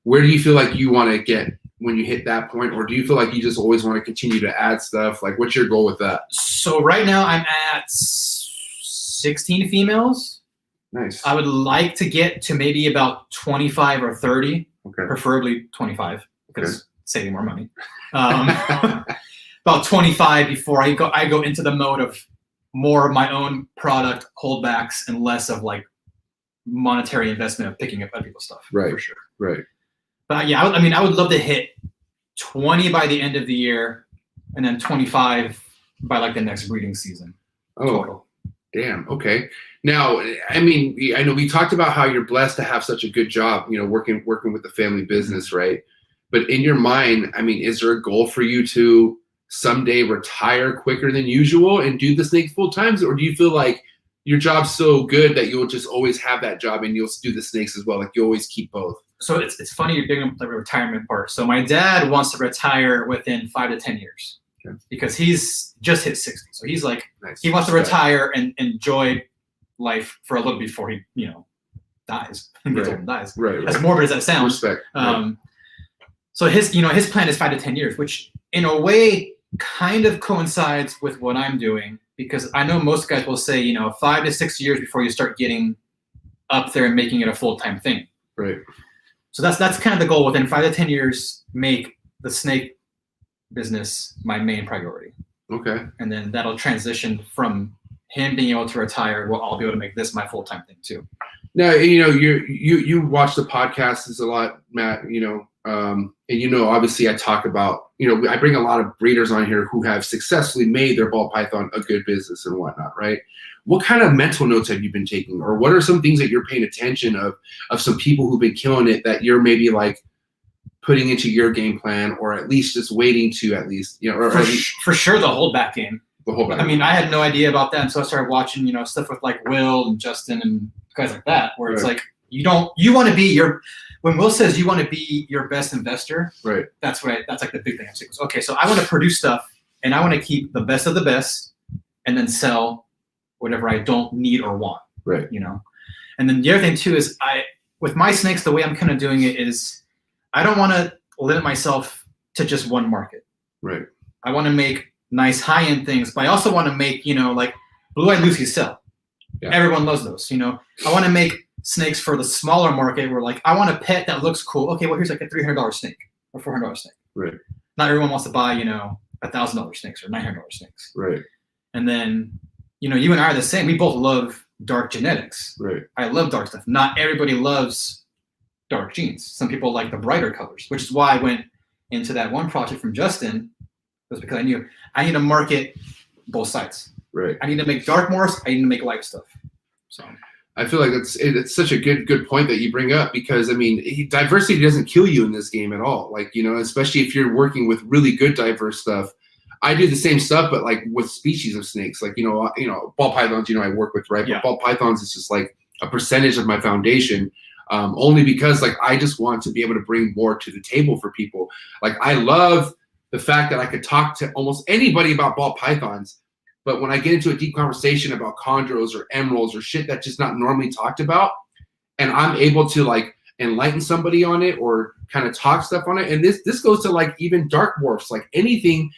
Where do you feel like you want to get when you hit that point, or do you feel like you just always want to continue to add stuff? Like, what's your goal with that? So right now I'm at 16 females. Nice. I would like to get to maybe about 25 or 30, preferably 25, because saving more money. About 25 before I go into the mode of more of my own product holdbacks and less of like monetary investment of picking up other people's stuff. Right. For sure. Right. But yeah, I would love to hit 20 by the end of the year, and then 25 by like the next breeding season. Oh, Total. damn. Okay. Now, I mean, I know we talked about how you're blessed to have such a good job, you know, working with the family business, right? But in your mind, I mean, is there a goal for you to someday retire quicker than usual and do the snakes full time? Or do you feel like your job's so good that you'll just always have that job and you'll do the snakes as well? Like you always keep both? So it's funny you're bringing up the retirement part. So my dad wants to retire within 5 to 10 years because he's just hit 60. So he's like, he wants to retire and enjoy life for a little before he, you know, dies. Gets old and dies. Right. As morbid as that sounds. Respect. So his plan is 5 to 10 years, which in a way kind of coincides with what I'm doing, because I know most guys will say, you know, 5 to 6 years before you start getting up there and making it a full-time thing. Right. So that's kind of the goal. Within 5 to 10 years, make the snake business my main priority. Okay. And then that'll transition from him being able to retire. Well, I'll be able to make this my full-time thing too. Now, you know, you watch the podcasts a lot, Matt, you know, and you know, obviously I talk about, you know, I bring a lot of breeders on here who have successfully made their ball python a good business and whatnot, right? What kind of mental notes have you been taking, or what are some things that you're paying attention of some people who've been killing it that you're maybe like putting into your game plan, or at least just waiting to at least, you know, or for sure the holdback game. The holdback. I mean, I had no idea about that until I started watching, you know, stuff with like Will and Justin and guys like that, where it's like you want to be when Will says you want to be your best investor, right? That's like the big thing. I'm saying, okay, so I want to produce stuff and I want to keep the best of the best and then sell whatever I don't need or want, right? You know, and then the other thing too is with my snakes, the way I'm kind of doing it is I don't want to limit myself to just one market, right? I want to make nice high-end things, but I also want to make, you know, like blue-eyed Lucy's sell. Yeah. Everyone loves those, you know. I want to make snakes for the smaller market where, like, I want a pet that looks cool. Okay, well, here's like a $300 snake or $400 snake. Right. Not everyone wants to buy, you know, $1,000 snakes or $900 snakes. Right. And then, you know, you and I are the same. We both love dark genetics. Right. I love dark stuff. Not everybody loves dark genes. Some people like the brighter colors, which is why I went into that one project from Justin. Was because I knew I need to market both sides. Right. I need to make dark morphs. I need to make light stuff. So I feel like it's such a good point that you bring up, because I mean, diversity doesn't kill you in this game at all. Like, you know, especially if you're working with really good diverse stuff. I do the same stuff, but like with species of snakes, like, you know, ball pythons, you know, I work with, right? Yeah. But ball pythons is just like a percentage of my foundation. Only because like I just want to be able to bring more to the table for people. Like I love the fact that I could talk to almost anybody about ball pythons, but when I get into a deep conversation about chondros or emeralds or shit that's just not normally talked about, and I'm able to like enlighten somebody on it or kind of talk stuff on it, and this goes to like even dark dwarfs, like anything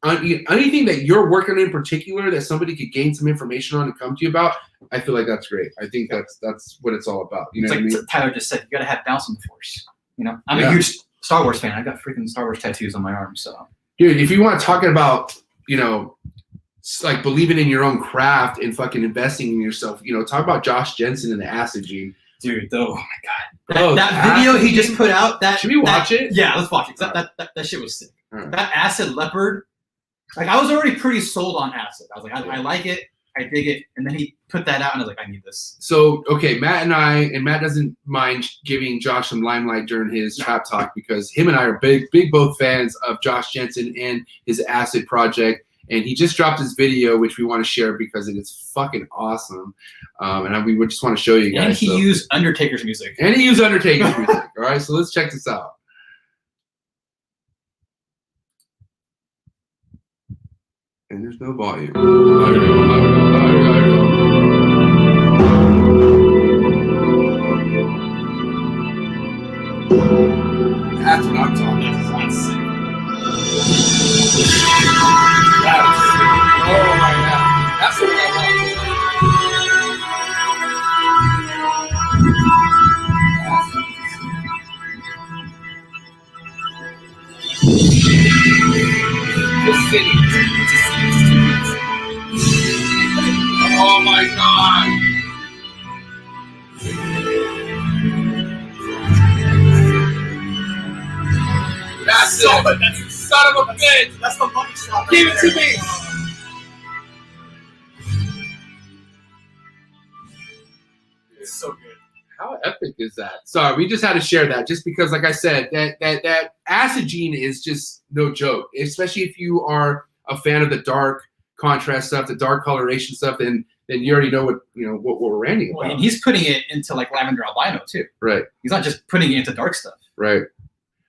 that you're working on in particular that somebody could gain some information on and come to you about, I feel like that's great. I think that's what it's all about. You know what I mean? Tyler just said, you got to have balance in the force. You know, I'm a huge Star Wars fan. I got freaking Star Wars tattoos on my arm. So, dude, if you want to talk about, you know, like believing in your own craft and fucking investing in yourself, you know, talk about Josh Jensen and the acid gene. Dude, oh my god, that video he just put out. Should we watch it? Yeah, let's watch it. That shit was sick. Right. That acid leopard. Like I was already pretty sold on acid. I was like, I like it. I dig it. And then he put that out and I was like, I need this. So, okay, Matt doesn't mind giving Josh some limelight during his trap talk, because him and I are big both fans of Josh Jensen and his acid project. And he just dropped his video, which we want to share because it is fucking awesome. And we would just want to show you guys. And he used Undertaker's music. All right, so let's check this out. And there's no volume. That's what I'm talking about. That's sick. That's sick. Oh my god. That's what I like. Just sitting. Oh my god! it. Son of a bitch. That's the money shot. Give it to me. It's so good. How epic is that? Sorry, we just had to share that just because, like I said, that acid gene is just no joke. Especially if you are a fan of the dark contrast stuff, the dark coloration stuff, then you already know what we're ranting about. Well, and he's putting it into like lavender albino too. Right. He's not just putting it into dark stuff. Right.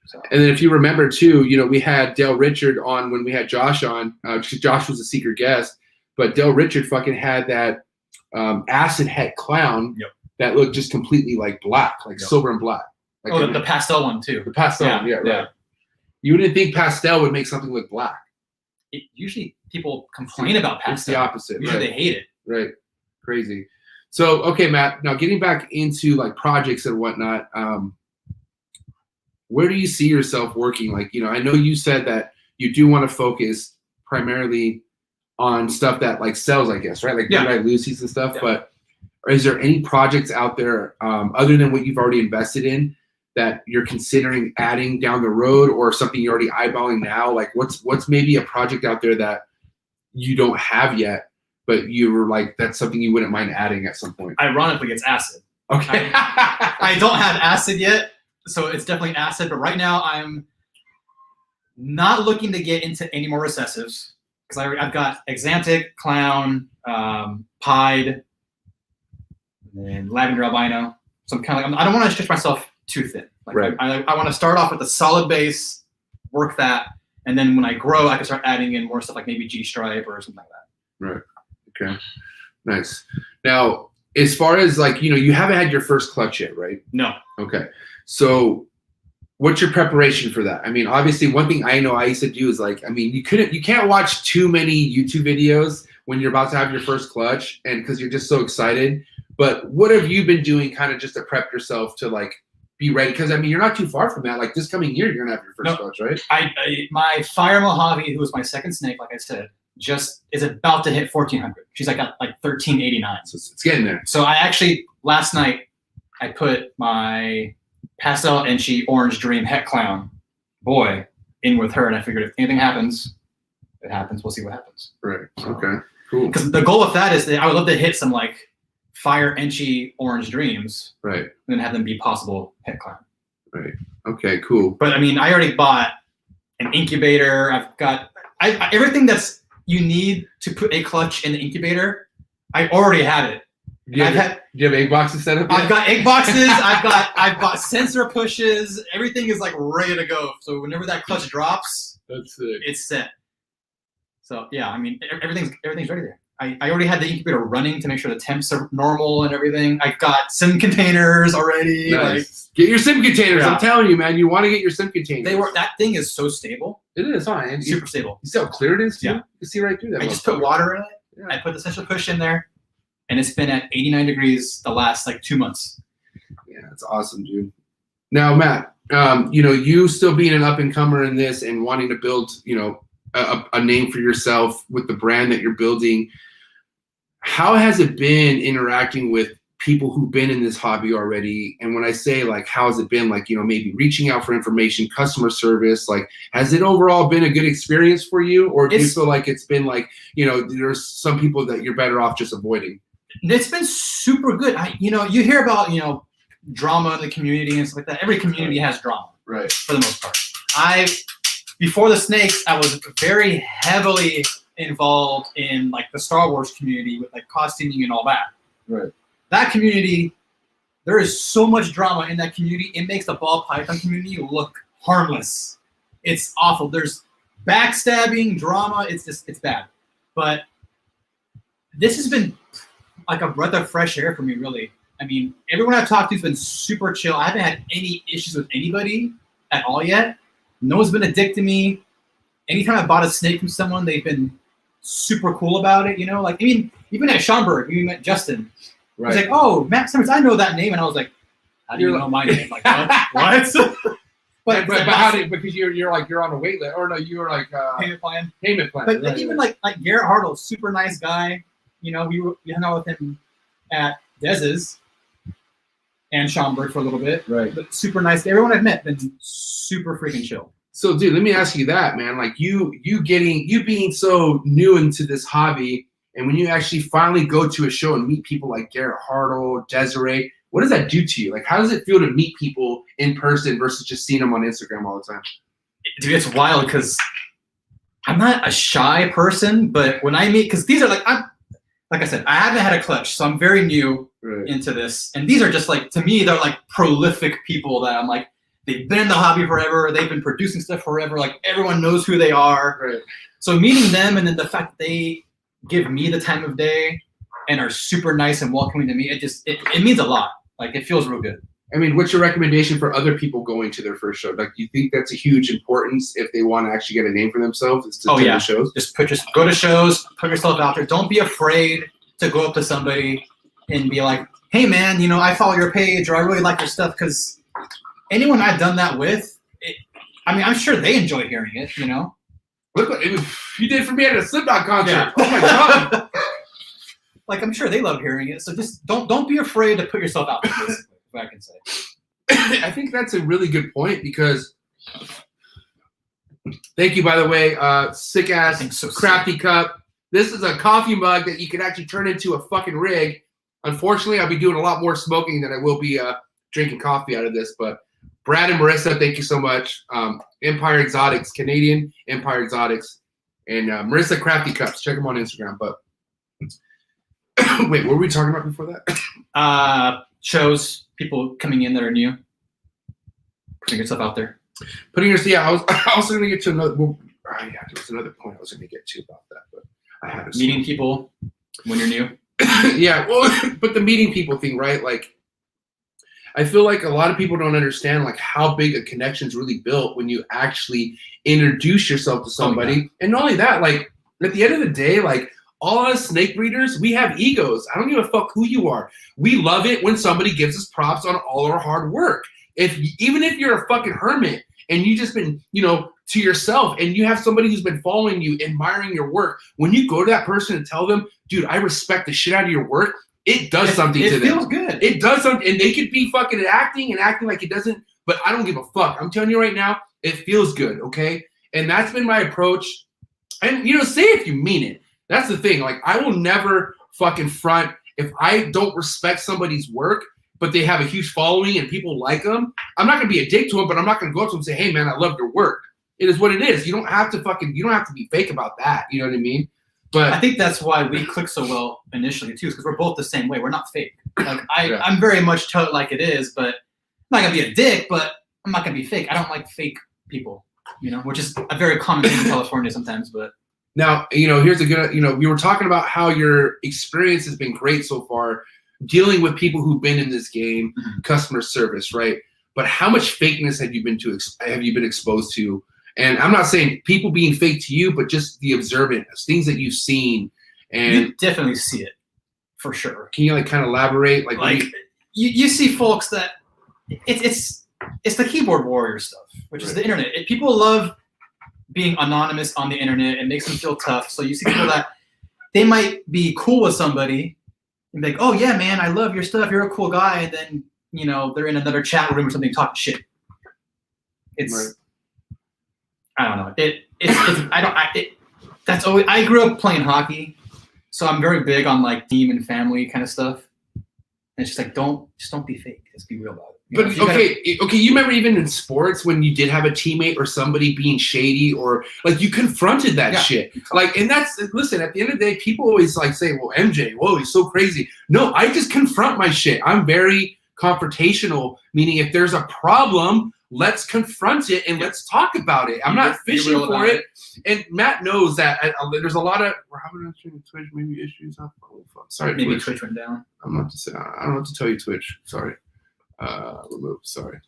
So. And then if you remember too, we had Dale Richard on when we had Josh on. Josh was a secret guest, but Dale Richard fucking had that acid het clown. Yep. That looked just completely like black, like silver and black. Like the pastel one too. The pastel one, yeah, right. You wouldn't think pastel would make something look black. Usually people complain about pastel. It's the opposite. Usually they hate it. Right. Crazy. So, okay, Matt, now getting back into like projects and whatnot, where do you see yourself working? Like, I know you said that you do want to focus primarily on stuff that like sells, I guess, right? Like Midnight Lucy's and stuff, but is there any projects out there other than what you've already invested in that you're considering adding down the road, or something you're already eyeballing now? Like what's maybe a project out there that you don't have yet, but you were like, that's something you wouldn't mind adding at some point? Ironically, it's acid. Okay. I don't have acid yet, so it's definitely acid, but right now I'm not looking to get into any more recessives because I've got Exantic, Clown, Pied, and Lavender Albino. So I'm kind of like, I don't want to stretch myself too thin. Like, right. I want to start off with a solid base, work that, and then when I grow, I can start adding in more stuff like maybe G-stripe or something like that. Right. Okay. Nice. Now, as far as like, you haven't had your first clutch yet, right? No. Okay. So what's your preparation for that? I mean, obviously one thing I know I used to do is like, I mean, you can't watch too many YouTube videos when you're about to have your first clutch, and because you're just so excited. But what have you been doing kind of just to prep yourself to like be ready? Because I mean, you're not too far from that. Like this coming year, you're gonna have your first clutch, right? My Fire Mojave, who was my second snake, like I said, just is about to hit 1400. She's like at like 1389. So it's getting there. So I actually last night I put my Pastel Enchi Orange Dream Het Clown boy in with her, and I figured if anything happens, it happens. We'll see what happens. Right. Okay. Cool. Because the goal of that is that I would love to hit some like Fire Enchi Orange Dreams, right, and then have them be possible Het Clown. Right. Okay. Cool. But I mean, I already bought an incubator. I've got everything that's you need to put a clutch in the incubator. I already have it. Do you have egg boxes set up yet? I've got egg boxes. I've got sensor pushes. Everything is like ready to go. So whenever that clutch drops, that's sick. It's set. So yeah, I mean everything's ready there. I already had the incubator running to make sure the temps are normal and everything. I got sim containers already. Nice. Get your sim containers. Yeah. I'm telling you, man, you want to get your sim containers. That thing is so stable. It is, huh? And super stable. You see how clear it is? Yeah. You can see right through that. I just put water in it. Yeah. I put the sensor push in there, and it's been at 89 degrees the last like 2 months. Yeah, that's awesome, dude. Now, Matt, you still being an up and comer in this and wanting to build, a name for yourself with the brand that you're building. How has it been interacting with people who've been in this hobby already? And when I say like, how has it been, like, maybe reaching out for information, customer service, like, has it overall been a good experience for you? Or do you feel like it's been like, there's some people that you're better off just avoiding? It's been super good. You hear about, drama in the community and stuff like that. Every community has drama, right? For the most part. Before the snakes, I was very heavily involved in like the Star Wars community with like costuming and all that. Right. That community, there is so much drama in that community. It makes the ball python community look harmless. It's awful. There's backstabbing, drama. It's bad. But this has been like a breath of fresh air for me, really. I mean, everyone I've talked to has been super chill. I haven't had any issues with anybody at all yet. No one's been a dick to me. Anytime I bought a snake from someone, they've been super cool about it. Like, I mean, even at Schaumburg, we met Justin. Right. He's like, "Oh, Matt Sommers, I know that name," and I was like, "How do you know my name?" Like, what? but how did? Because you're on a wait list, or no? You were like payment plan. But right, even like Garrett Hartle, super nice guy. We hung out with him at Dez's and Schaumburg for a little bit. Right. But super nice. Everyone I've met been super freaking chill. So, dude, let me ask you that, man. Like you being so new into this hobby, and when you actually finally go to a show and meet people like Garrett Hartle, Desiree, what does that do to you? Like, how does it feel to meet people in person versus just seeing them on Instagram all the time? Dude, it's wild because I'm not a shy person, but when I meet, because these are like I said, I haven't had a clutch, so I'm very new into this, and these are just like, to me, they're like prolific people that I'm like, they've been in the hobby forever, they've been producing stuff forever, like everyone knows who they are. Right. So meeting them, and then the fact that they give me the time of day and are super nice and welcoming to me, it means a lot. Like, it feels real good. I mean, what's your recommendation for other people going to their first show? Like, do you think that's a huge importance if they want to actually get a name for themselves? Is to attend the shows? Just go to shows, put yourself out there. Don't be afraid to go up to somebody and be like, hey, man, you know, I follow your page, or I really like your stuff. Because anyone I've done that with, I mean, I'm sure they enjoy hearing it, you know? Look what you did for me at a Slipknot concert. Yeah. Oh, my God. Like, I'm sure they love hearing it. So just don't be afraid to put yourself out there, basically. I can say. I think that's a really good point, because thank you, by the way, sick ass crafty cup. This is a coffee mug that you can actually turn into a fucking rig. Unfortunately, I'll be doing a lot more smoking than I will be drinking coffee out of this. But Brad and Marissa, thank you so much. Empire Exotics, Canadian Empire Exotics, and Marissa Crafty Cups. Check them on Instagram. But wait, what were we talking about before that? Shows. People coming in that are new, putting yourself out there. I was also going to get to another. Well, there was another point I was going to get to about that, but I had to. Meeting people when you're new. Yeah, well, but the meeting people thing, right? Like, I feel like a lot of people don't understand like how big a connection's really built when you actually introduce yourself to somebody, and not only that, like at the end of the day, like. All us snake breeders, we have egos. I don't give a fuck who you are. We love it when somebody gives us props on all our hard work. Even if you're a fucking hermit and you just been, you know, to yourself, and you have somebody who's been following you, admiring your work, when you go to that person and tell them, dude, I respect the shit out of your work, it does something to them. It feels good. It does something, and they could be fucking acting like it doesn't, but I don't give a fuck. I'm telling you right now, it feels good, okay? And that's been my approach. And, you know, say if you mean it. That's the thing. Like, I will never fucking front if I don't respect somebody's work, but they have a huge following and people like them. I'm not going to be a dick to them, but I'm not going to go up to them and say, hey, man, I love your work. It is what it is. You don't have to be fake about that. You know what I mean? But I think that's why we click so well initially, too, is because we're both the same way. We're not fake. Like, I'm very much tell it like it is, but I'm not going to be a dick, but I'm not going to be fake. I don't like fake people, you know, which is a very common thing in California sometimes, but. Now, you know, here's a good, you know, we were talking about how your experience has been great so far dealing with people who've been in this game, customer service, right? But how much fakeness have you been exposed to? And I'm not saying people being fake to you, but just the observant things that you've seen. And you definitely see it, for sure. Can you like kind of elaborate? Like you see folks that it's the keyboard warrior stuff, which is the internet. People love being anonymous on the internet. It makes them feel tough. So you see people that they might be cool with somebody and be like, oh yeah, man, I love your stuff. You're a cool guy. And then, you know, they're in another chat room or something talking shit. It's, I don't know. That's always, I grew up playing hockey. So I'm very big on like team and family kind of stuff. And it's just like, don't be fake. Just be real about it. But okay, you remember even in sports when you did have a teammate or somebody being shady, or like you confronted that shit. Like, and that's, listen, at the end of the day, people always like say, well, MJ, whoa, he's so crazy. No, I just confront my shit. I'm very confrontational, meaning if there's a problem, let's confront it and let's talk about it. I'm not fishing for it. And Matt knows that there's a lot of, we're having Twitch maybe issues. Oh, fuck. Sorry, maybe Twitch went down. I don't know what to tell you, Twitch. Sorry. Remove. Sorry.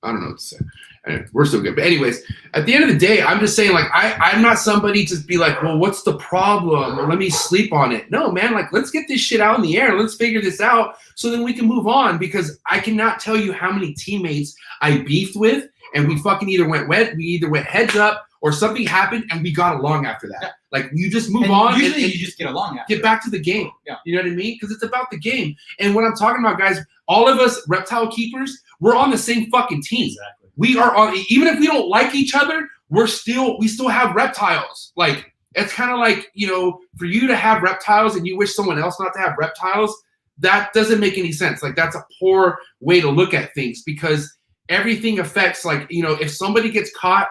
I don't know what to say. Anyway, we're still good. But anyways, at the end of the day, I'm just saying, like, I'm not somebody to be like, well, what's the problem? Or let me sleep on it. No, man, like, let's get this shit out in the air. Let's figure this out so then we can move on, because I cannot tell you how many teammates I beefed with and we fucking either went heads up or something happened and we got along after that. Yeah. Like, you just move on. Usually you just get along after. Get back to the game. Yeah. You know what I mean? Because it's about the game. And what I'm talking about, guys, all of us reptile keepers, we're on the same fucking team. Exactly. we are on, even if we don't like each other, we still have reptiles. Like, it's kind of like, you know, for you to have reptiles and you wish someone else not to have reptiles, that doesn't make any sense. Like, that's a poor way to look at things, because everything affects, like, you know, if somebody gets caught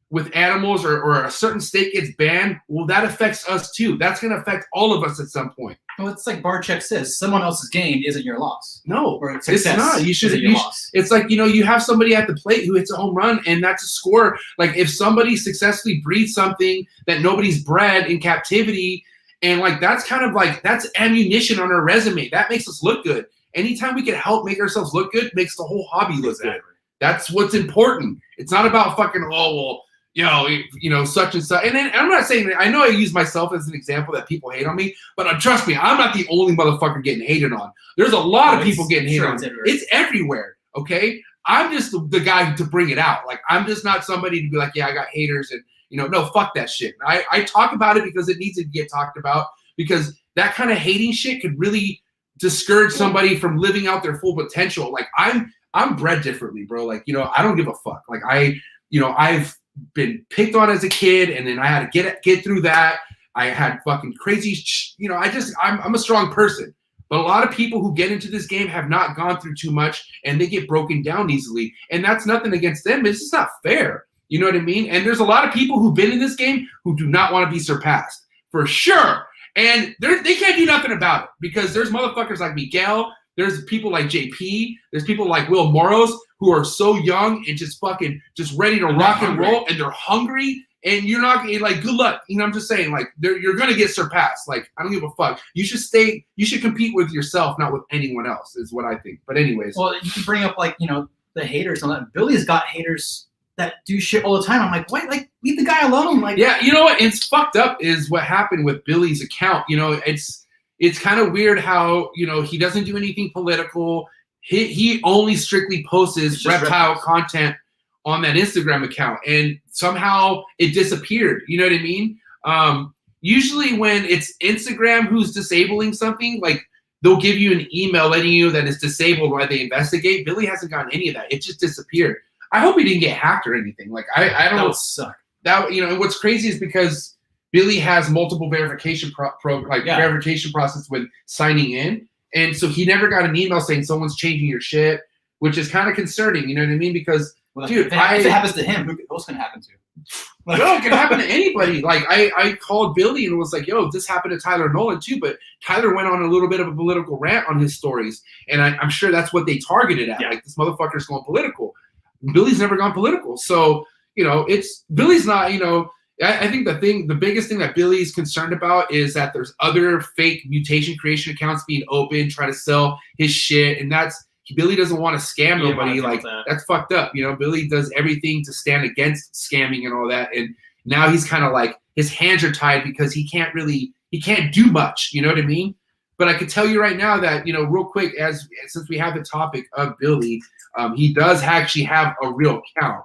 with animals or a certain state gets banned, well, that affects us too. That's going to affect all of us at some point. Well, it's like Barczyk says, someone else's gain isn't your loss. No, or it's not. You should. It's like, you know, you have somebody at the plate who hits a home run, and that's a score. Like, if somebody successfully breeds something that nobody's bred in captivity, and like, that's kind of like, that's ammunition on our resume. That makes us look good. Anytime we can help make ourselves look good, makes the whole hobby look good. That's what's important. It's not about fucking, oh, well, you know, such and such. And then I'm not saying that, I know I use myself as an example that people hate on me, but trust me, I'm not the only motherfucker getting hated on. There's a lot of people getting hated on. It's everywhere, okay? I'm just the guy to bring it out. Like, I'm just not somebody to be like, yeah, I got haters, and, you know, no, fuck that shit. I talk about it because it needs to get talked about, because that kind of hating shit could really discourage somebody from living out their full potential. Like, I'm bred differently, bro. Like, you know, I don't give a fuck. Like, I've been picked on as a kid, and then I had to get through that. I had fucking crazy, you know, I'm a strong person. But a lot of people who get into this game have not gone through too much, and they get broken down easily. And that's nothing against them. It's just not fair. You know what I mean? And there's a lot of people who've been in this game who do not want to be surpassed, for sure. And they can't do nothing about it, because there's motherfuckers like Miguel. There's people like JP. There's people like Will Moros who are so young and just ready to rock and roll, and they're hungry. And you're not, like, good luck. You know, I'm just saying, like, you're going to get surpassed. Like, I don't give a fuck. You should compete with yourself, not with anyone else, is what I think. But anyways. Well, you can bring up, like, you know, the haters and all that. Billy's got haters that do shit all the time. I'm like, what? Like, leave the guy alone. Like, yeah, you know what? It's fucked up is what happened with Billy's account. You know, it's kind of weird how, you know, he doesn't do anything political. He only strictly posts reptile content on that Instagram account, and somehow it disappeared. You know what I mean? Usually when it's Instagram who's disabling something, like, they'll give you an email letting you that it's disabled while they investigate. Billy hasn't gotten any of that. It just disappeared. I hope he didn't get hacked or anything. Like, I don't know. That would suck. That, you know, and what's crazy is because Billy has multiple verification verification process with signing in. And so he never got an email saying someone's changing your shit, which is kind of concerning. You know what I mean? Because, dude, if it happens to him, who else can it happen to? No, it can happen to anybody. Like, I called Billy and was like, yo, this happened to Tyler Nolan too. But Tyler went on a little bit of a political rant on his stories. And I'm sure that's what they targeted at. Yeah. Like, this motherfucker's going political. Billy's never gone political. So, you know, Billy's not, you know, I think the biggest thing that Billy's concerned about is that there's other fake mutation creation accounts being opened, try to sell his shit. And Billy doesn't want to scam nobody. Like, that's fucked up. You know, Billy does everything to stand against scamming and all that. And now he's kind of like, his hands are tied because he can't do much. You know what I mean? But I could tell you right now that, you know, real quick, since we have the topic of Billy, he does actually have a real account,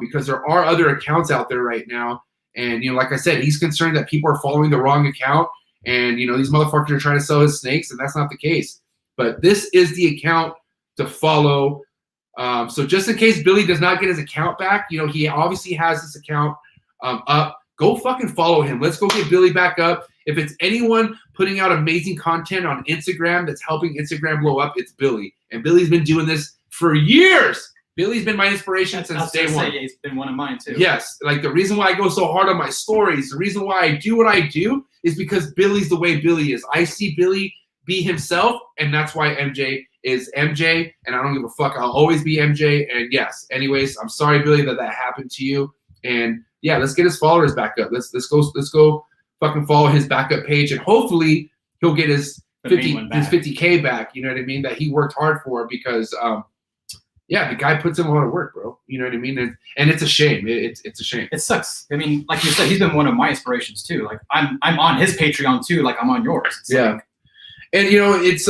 because there are other accounts out there right now. And, you know, like I said, he's concerned that people are following the wrong account, and, you know, these motherfuckers are trying to sell his snakes, and that's not the case. But this is the account to follow. So just in case Billy does not get his account back, you know, he obviously has this account up. Go fucking follow him. Let's go get Billy back up. If it's anyone putting out amazing content on Instagram that's helping Instagram blow up, it's Billy. And Billy's been doing this for years. Billy's been my inspiration since day one. He's been one of mine too. Yes, like, the reason why I go so hard on my stories, the reason why I do what I do is because Billy's the way Billy is. I see Billy be himself, and that's why MJ is MJ, and I don't give a fuck. I'll always be MJ. And yes, anyways, I'm sorry, Billy, that happened to you. And yeah, let's get his followers back up. Let's go fucking follow his backup page, and hopefully he'll get his 50K back. You know what I mean? That he worked hard for, because yeah, the guy puts in a lot of work, bro. You know what I mean? And it's a shame. It's a shame. It sucks. I mean, like you said, he's been one of my inspirations too. Like, I'm on his Patreon too. Like, I'm on yours. It's yeah. And, you know, it's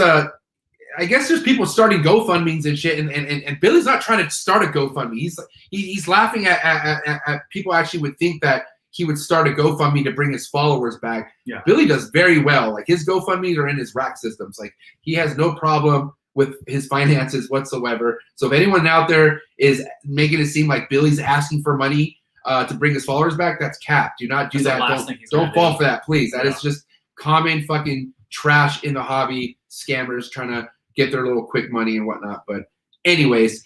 I guess there's people starting GoFundMes and shit, and Billy's not trying to start a GoFundMe. He's laughing at people actually would think that he would start a GoFundMe to bring his followers back. Yeah. Billy does very well. Like, his GoFundMes are in his rack systems. Like, he has no problem with his finances whatsoever. So if anyone out there is making it seem like Billy's asking for money to bring his followers back, that's cap. Do not do That's that. Don't fall for that, please. That is just common fucking trash in the hobby. Scammers trying to get their little quick money and whatnot. But anyways,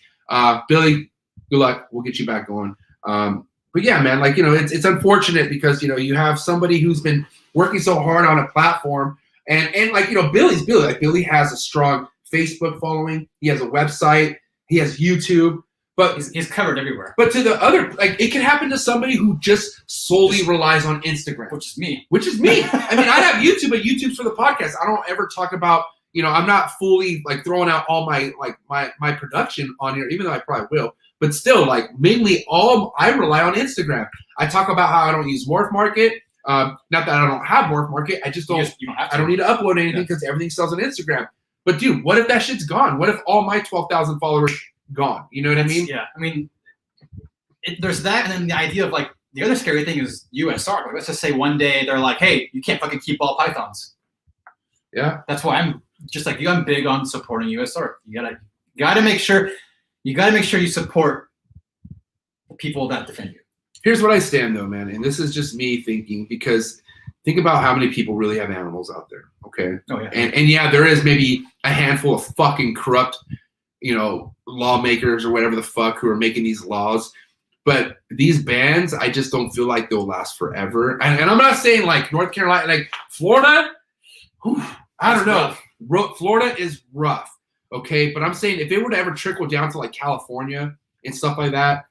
Billy, good luck. We'll get you back going. But yeah, man, like, you know, it's unfortunate because, you know, you have somebody who's been working so hard on a platform and like, you know, Billy's Billy. Like, Billy has a strong Facebook following. He has a website. He has YouTube. But he's covered everywhere. But to the other, like, it can happen to somebody who just solely relies on Instagram. Which is me. I mean, I have YouTube, but YouTube's for the podcast. I don't ever talk about, you know, I'm not fully, like, throwing out all my, like, my production on here, even though I probably will. But still, like, mainly I rely on Instagram. I talk about how I don't use Morph Market. Not that I don't have Morph Market. I just don't. You don't have to. I don't need to upload anything because everything sells on Instagram. But dude, what if that shit's gone? What if all my 12,000 followers gone? You know what I mean? Yeah. I mean, there's that, and then the idea of, like, the other scary thing is USR. Like, let's just say one day they're like, hey, you can't fucking keep all pythons. Yeah. That's why I'm just like you. I'm big on supporting USR. You gotta make sure. You got to make sure you support the people that defend you. Here's what I stand, though, man, and this is just me thinking, because think about how many people really have animals out there, okay? Oh, yeah. And yeah, there is maybe a handful of fucking corrupt, you know, lawmakers or whatever the fuck who are making these laws. But these bans, I just don't feel like they'll last forever. And I'm not saying, like, North Carolina, like, Florida, I don't know. Florida is rough. Okay, but I'm saying if it were to ever trickle down to like California and stuff like that,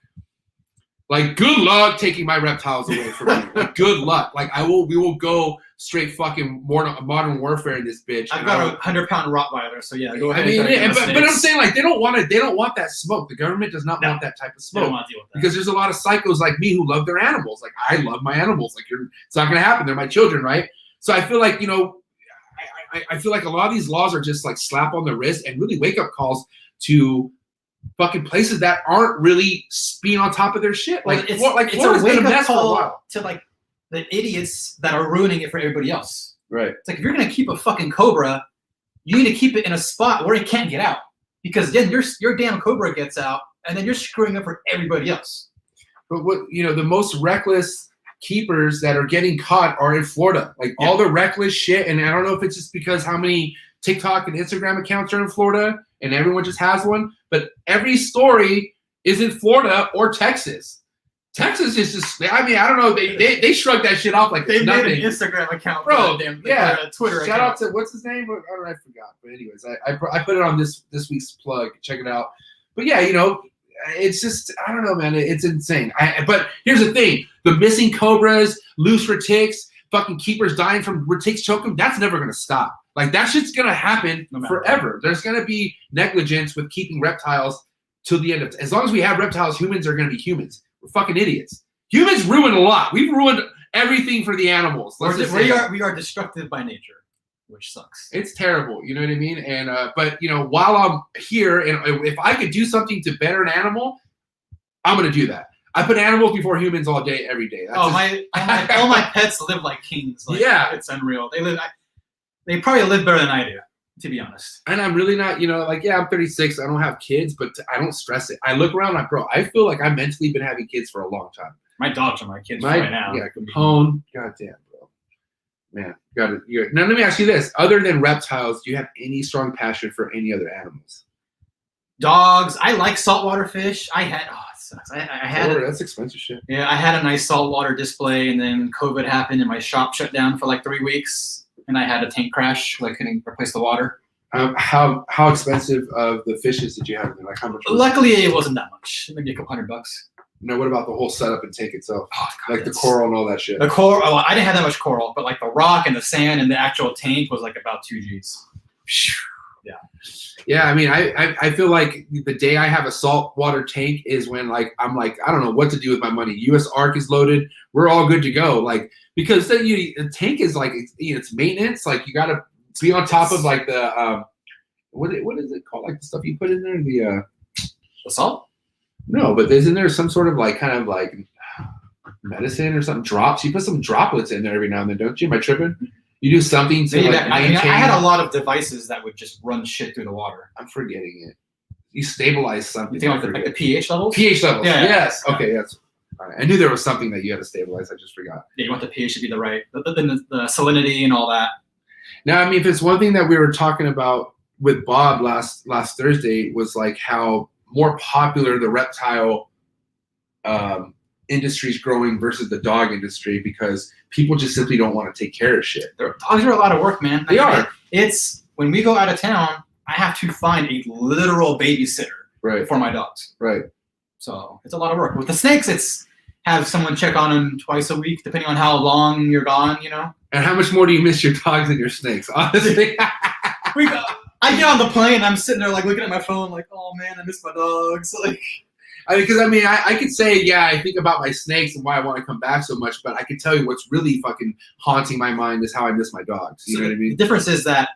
like, good luck taking my reptiles away from me. Like, good luck. Like, we will go straight fucking modern warfare in this bitch. I've got a 100-pound Rottweiler, so yeah, go ahead. I mean, but I'm saying, like, they don't want that smoke. The government does not want that type of smoke. They don't want to deal with that. Because there's a lot of psychos like me who love their animals. Like, I love my animals. Like, it's not gonna happen. They're my children, right? So I feel like, you know, I feel like a lot of these laws are just like slap on the wrist and really wake up calls to fucking places that aren't really being on top of their shit. Like, it's a wake up call to, like, the idiots that are ruining it for everybody else. Right. It's like, if you're gonna keep a fucking cobra, you need to keep it in a spot where it can't get out, because then your damn cobra gets out, and then you're screwing up for everybody else. But what, you know, the most reckless keepers that are getting caught are in Florida. Like, all the reckless shit, and I don't know if it's just because how many TikTok and Instagram accounts are in Florida and everyone just has one, but every story is in Florida or Texas. Texas is just, I mean, I don't know, they shrugged that shit off like they nothing. made an Instagram account, bro. A Shout Twitter account. out to, what's his name? I forgot. But anyways, I put it on this week's plug. Check it out. But yeah, you know, it's just, I don't know, man. It's insane. But here's the thing. The missing cobras, loose retics, fucking keepers dying from retics choking, that's never going to stop. Like, that shit's going to happen forever. What. There's going to be negligence with keeping reptiles till the end of, as long as we have reptiles, humans are going to be humans. We're fucking idiots. Humans ruin a lot. We've ruined everything for the animals. We are destructive by nature, which sucks. It's terrible. You know what I mean? And but, you know, while I'm here, and if I could do something to better an animal, I'm going to do that. I put animals before humans all day, every day. That's all my pets live like kings. Like, yeah, it's unreal. They probably live better than I do, to be honest. And I'm really not, you know, like, yeah, I'm 36. I don't have kids, but I don't stress it. I look around, like, bro, I feel like I've mentally been having kids for a long time. My dogs are my kids right now. Yeah, Capone. Goddamn, bro. Man, got it. Now, let me ask you this. Other than reptiles, do you have any strong passion for any other animals? Dogs. I like saltwater fish. It sucks. I had that's expensive shit. Yeah, I had a nice saltwater display, and then COVID happened, and my shop shut down for like 3 weeks. And I had a tank crash, like, couldn't replace the water. How expensive of the fishes did you have? Like, how much? Luckily, it wasn't that much. Maybe a couple $100. No, what about the whole setup and tank itself? Oh, God, like the coral and all that shit. The coral. Oh, I didn't have that much coral, but like the rock and the sand and the actual tank was like about 2 Gs. Yeah. Yeah, I mean, I feel like the day I have a saltwater tank is when, like, I'm like, I don't know what to do with my money. U.S. Ark is loaded. We're all good to go. Like, because then the tank is like, it's maintenance. Like, you got to be on top of, like, the what is it called? Like, the stuff you put in there, the salt. No, but isn't there some sort of, like, kind of like medicine or something? Drops. You put some droplets in there every now and then, don't you? Am I tripping? You do something to Maybe like I maintain. had a lot of devices that would just run shit through the water. I'm forgetting it. You stabilize something. You think like the pH levels? pH levels. Yeah, yes. yeah. Okay. That's. All right. I knew there was something that you had to stabilize. I just forgot. Yeah, you want the pH to be the right, the salinity and all that. Now, I mean, if it's one thing that we were talking about with Bob last Thursday was like how more popular the reptile industry is growing versus the dog industry because people just simply don't want to take care of shit. Dogs are a lot of work, man. They are. It's when we go out of town, I have to find a literal babysitter for my dogs. Right. So it's a lot of work. With the snakes, it's have someone check on them twice a week, depending on how long you're gone, you know. And how much more do you miss your dogs than your snakes? Honestly. I get on the plane, I'm sitting there like looking at my phone, like, oh man, I miss my dogs. Like, because I could say, yeah, I think about my snakes and why I want to come back so much, but I could tell you what's really fucking haunting my mind is how I miss my dogs. You know what I mean? The difference is that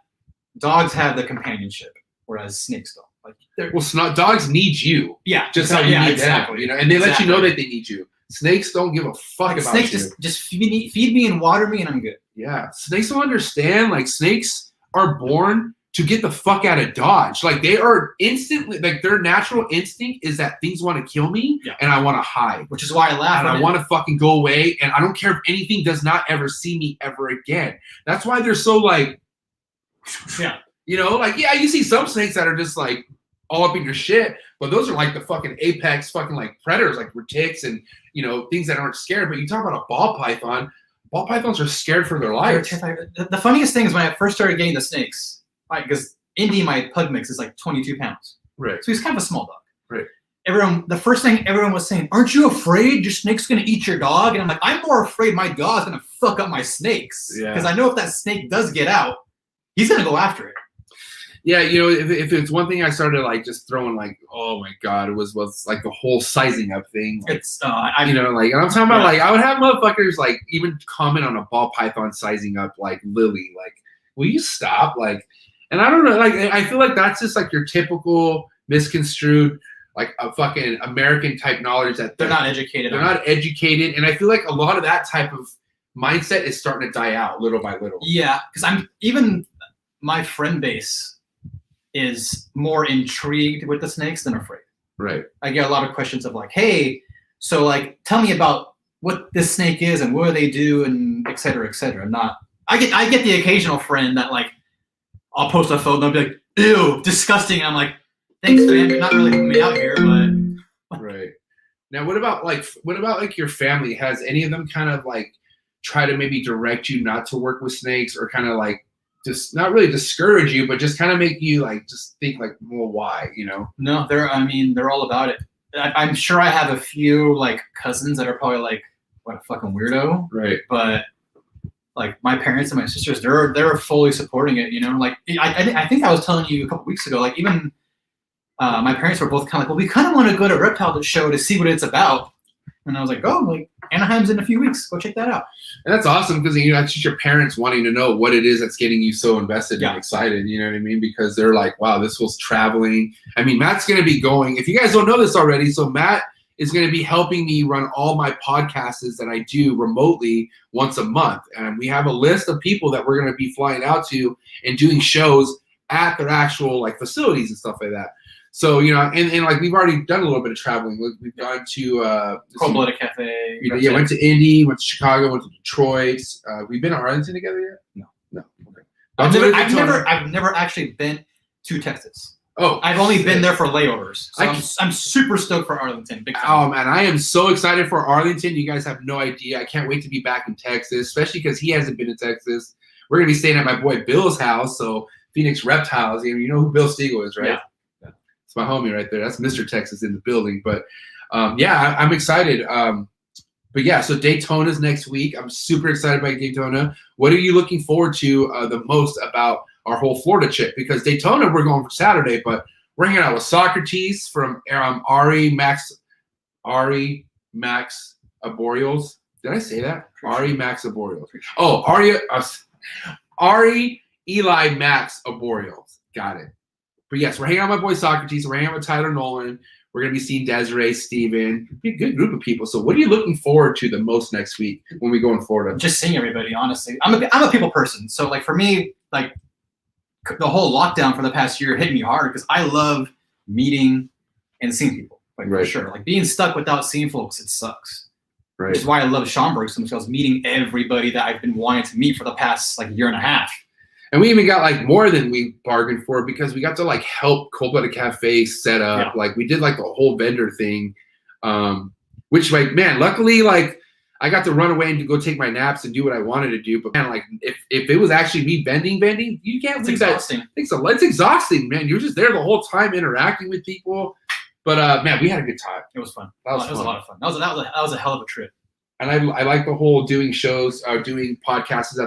dogs have the companionship, whereas snakes don't. Like, dogs need you. Yeah, just how you need them. You know, and they let you know that they need you. Snakes don't give a fuck about snakes you. Just feed me and water me, and I'm good. Yeah, snakes don't understand. Like snakes are born to get the fuck out of Dodge. Like they are instantly, like their natural instinct is that things want to kill me and I want to hide. Which is why I laugh. And I want to fucking go away and I don't care if anything does not ever see me ever again. That's why they're so like, you know, like, yeah, you see some snakes that are just like all up in your shit, but those are like the fucking apex fucking like predators, like retics and, you know, things that aren't scared. But you talk about a ball pythons are scared for their lives. The funniest thing is when I first started getting the snakes, because Indy, my pug mix, is like 22 pounds. Right. So he's kind of a small dog. Right. The first thing everyone was saying, aren't you afraid your snake's going to eat your dog? And I'm like, I'm more afraid my dog's going to fuck up my snakes. Because I know if that snake does get out, he's going to go after it. Yeah, you know, if it's one thing I started like just throwing like, oh my god, it was like the whole sizing up thing. Like, it's you know, like, and I'm talking about like I would have motherfuckers like even comment on a ball python sizing up like Lily, like, will you stop? Like, and I don't know, like I feel like that's just like your typical misconstrued like a fucking American type knowledge that they're not educated. They're not educated, and I feel like a lot of that type of mindset is starting to die out little by little. Yeah, because my friend base is more intrigued with the snakes than afraid. Right. I get a lot of questions of like, hey, so like tell me about what this snake is and what do they do and et cetera, et cetera. I get the occasional friend that like I'll post a photo and they'll be like, ew, disgusting. And I'm like, thanks, man. You're not really helping me out here, but right. Now what about your family? Has any of them kind of like try to maybe direct you not to work with snakes or kind of like just not really discourage you, but just kind of make you like just think like, well, why, you know? No, they're all about it. I'm sure I have a few like cousins that are probably like, what a fucking weirdo. Right. But like my parents and my sisters, they're fully supporting it, you know? Like I think I was telling you a couple weeks ago, like even my parents were both kind of like, well, we kind of want to go to Reptile show to see what it's about. And I was like, oh, like Anaheim's in a few weeks. Go check that out. And that's awesome because you know that's just your parents wanting to know what it is that's getting you so invested and excited. You know what I mean? Because they're like, wow, this was traveling. I mean, Matt's going to be going. If you guys don't know this already, so Matt is going to be helping me run all my podcasts that I do remotely once a month. And we have a list of people that we're going to be flying out to and doing shows at their actual like facilities and stuff like that. So, you know, and like we've already done a little bit of traveling. We've gone to Cold-Blooded Cafe. Yeah, went to Indy, went to Chicago, went to Detroit. We've been to Arlington together yet? No. Okay. I've never actually been to Texas. Oh, I've only been there for layovers. So I'm super stoked for Arlington. Big fan. Oh man, I am so excited for Arlington. You guys have no idea. I can't wait to be back in Texas, especially because he hasn't been in Texas. We're gonna be staying at my boy Bill's house, so Phoenix Reptiles. You know who Bill Stiegel is, right? Yeah. It's my homie right there. That's Mr. Texas in the building. But yeah, I'm excited. But yeah, so Daytona's next week. I'm super excited about Daytona. What are you looking forward to the most about our whole Florida trip? Because Daytona, we're going for Saturday, but we're hanging out with Socrates from Ari Max Arboreals. Did I say that? Ari Max Arboreals. Oh, Ari Eli Max Arboreals. Got it. But yes, we're hanging out with my boy Socrates. We're hanging out with Tyler Nolan. We're going to be seeing Desiree, Steven, be a good group of people. So what are you looking forward to the most next week when we go in Florida? Just seeing everybody, honestly. I'm a people person. So like for me, like the whole lockdown for the past year hit me hard because I love meeting and seeing people. Like for sure. Like being stuck without seeing folks, it sucks. Right. Which is why I love Schaumburg so much. I was meeting everybody that I've been wanting to meet for the past like year and a half. And we even got like more than we bargained for because we got to like help Cold Blooded Cafe set up. Yeah. Like we did like the whole vendor thing, which like, man, luckily like I got to run away and go take my naps and do what I wanted to do. But man, like if it was actually me vending, you can't leave that. It's exhausting, man. You're just there the whole time interacting with people. But man, we had a good time. It was fun. That was fun. A lot of fun. That was a hell of a trip. And I like the whole doing shows, doing podcasts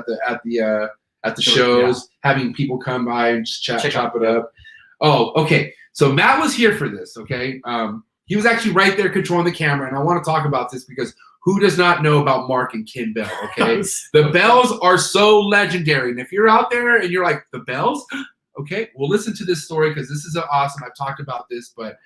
at the shows, having people come by and just chop it up. Oh, okay. So Matt was here for this, okay? He was actually right there controlling the camera, and I want to talk about this because who does not know about Mark and Kim Bell, okay? The Bells are so legendary, and if you're out there and you're like, the Bells? Okay, well, listen to this story because this is awesome. I've talked about this, but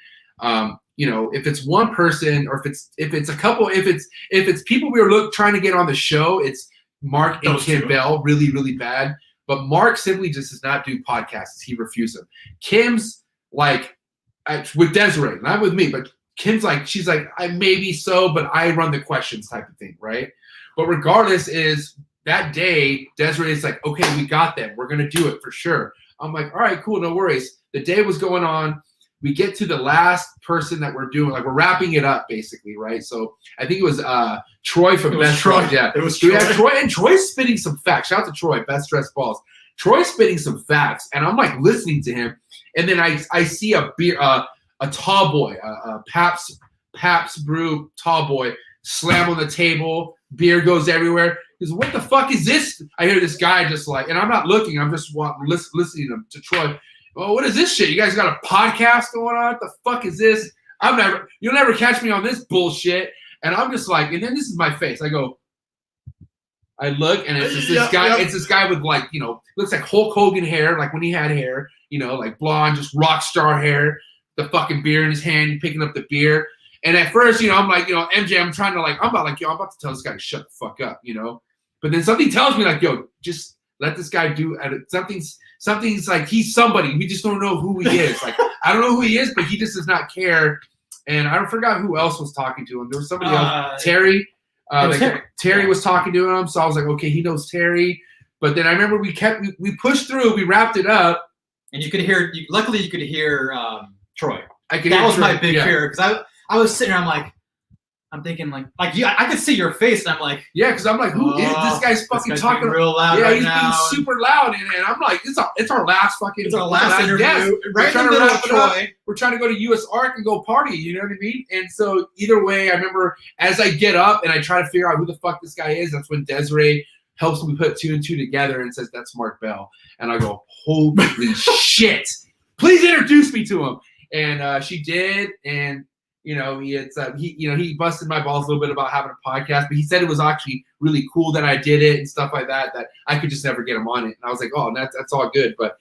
you know, if it's one person or if it's a couple, if it's people we were trying to get on the show, it's Mark and Kim Bell, really, really bad. But Mark simply just does not do podcasts. He refused them. Kim's like, with Desiree, not with me, but Kim's like, she's like, I maybe so, but I run the questions type of thing, right? But regardless is that day, Desiree is like, okay, we got them. We're going to do it for sure. I'm like, all right, cool, no worries. The day was going on. We get to the last person that we're doing, like we're wrapping it up basically, right? So I think it was Troy from Best Dressed. Yeah, it was Troy. Troy. We had Troy, and Troy's spitting some facts. Shout out to Troy, Best Dressed Balls. Troy's spitting some facts, and I'm like listening to him, and then I see a beer, a tall boy, a Pabst Brew tall boy slam on the table. Beer goes everywhere. He goes, what the fuck is this? I hear this guy just like, and I'm not looking. I'm just listening to Troy. Oh, what is this shit? You guys got a podcast going on? What the fuck is this? You'll never catch me on this bullshit. And I'm just like, and then this is my face. I look, and it's just this guy. Yep. It's this guy with like, you know, looks like Hulk Hogan hair, like when he had hair, you know, like blonde, just rock star hair. The fucking beer in his hand, picking up the beer. And at first, you know, I'm like, you know, MJ, I'm about to tell this guy to shut the fuck up, you know. But then something tells me like, yo, just let this guy do something's like he's somebody. We just don't know who he is. Like I don't know who he is, but he just does not care. And I forgot who else was talking to him. There was somebody else. Terry. Terry was talking to him, so I was like, okay, he knows Terry. But then I remember we pushed through, we wrapped it up, and you could hear. Luckily, you could hear Troy. That was my big fear because I was sitting there. I'm thinking like I could see your face, and I'm like, yeah, because I'm like, who is this guy's fucking talking real loud? Yeah, right he's now. being super loud, and I'm like, it's our last fucking. It's our last interview. Yes. Right in the middle of Troy. We're trying to go to US Arc and go party. You know what I mean? And so either way, I remember as I get up and I try to figure out who the fuck this guy is. That's when Desiree helps me put two and two together and says that's Mark Bell, and I go, holy shit! Please introduce me to him. And she did, and. You know, he busted my balls a little bit about having a podcast, but he said it was actually really cool that I did it and stuff like that, that I could just never get him on it. And I was like, oh, that's all good. But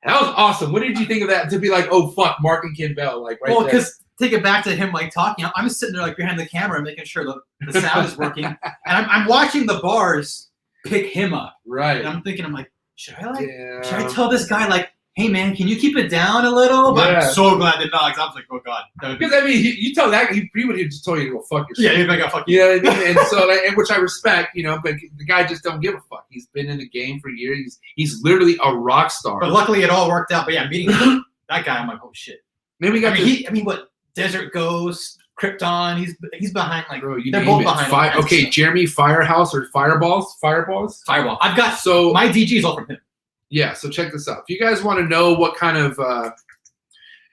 that was awesome. What did you think of that? To be like, oh, fuck, Mark and Kim Bell, like right there. Well, because take it back to him like talking. I'm just sitting there like behind the camera making sure the sound is working. And I'm watching the bars pick him up. Right. And I'm thinking, I'm like, should I tell this guy like, hey man, can you keep it down a little? But I'm so glad they not. I was like, oh god. Because I mean, you tell that he would have just told you to go fuck yourself. Yeah, he'd like, fuck you. Yeah, you know what I mean? And so, and which I respect, you know, but the guy just don't give a fuck. He's been in the game for years. He's literally a rock star. But luckily, it all worked out. But yeah, meeting that guy, I'm like, oh shit. Then we got. What? Desert Ghost, Krypton. He's behind like. Bro, they're both behind. Okay, Jeremy Firehouse or Fireballs. Fireball. I've got so my DG is all from him. Yeah, so check this out. If you guys want to know what kind of,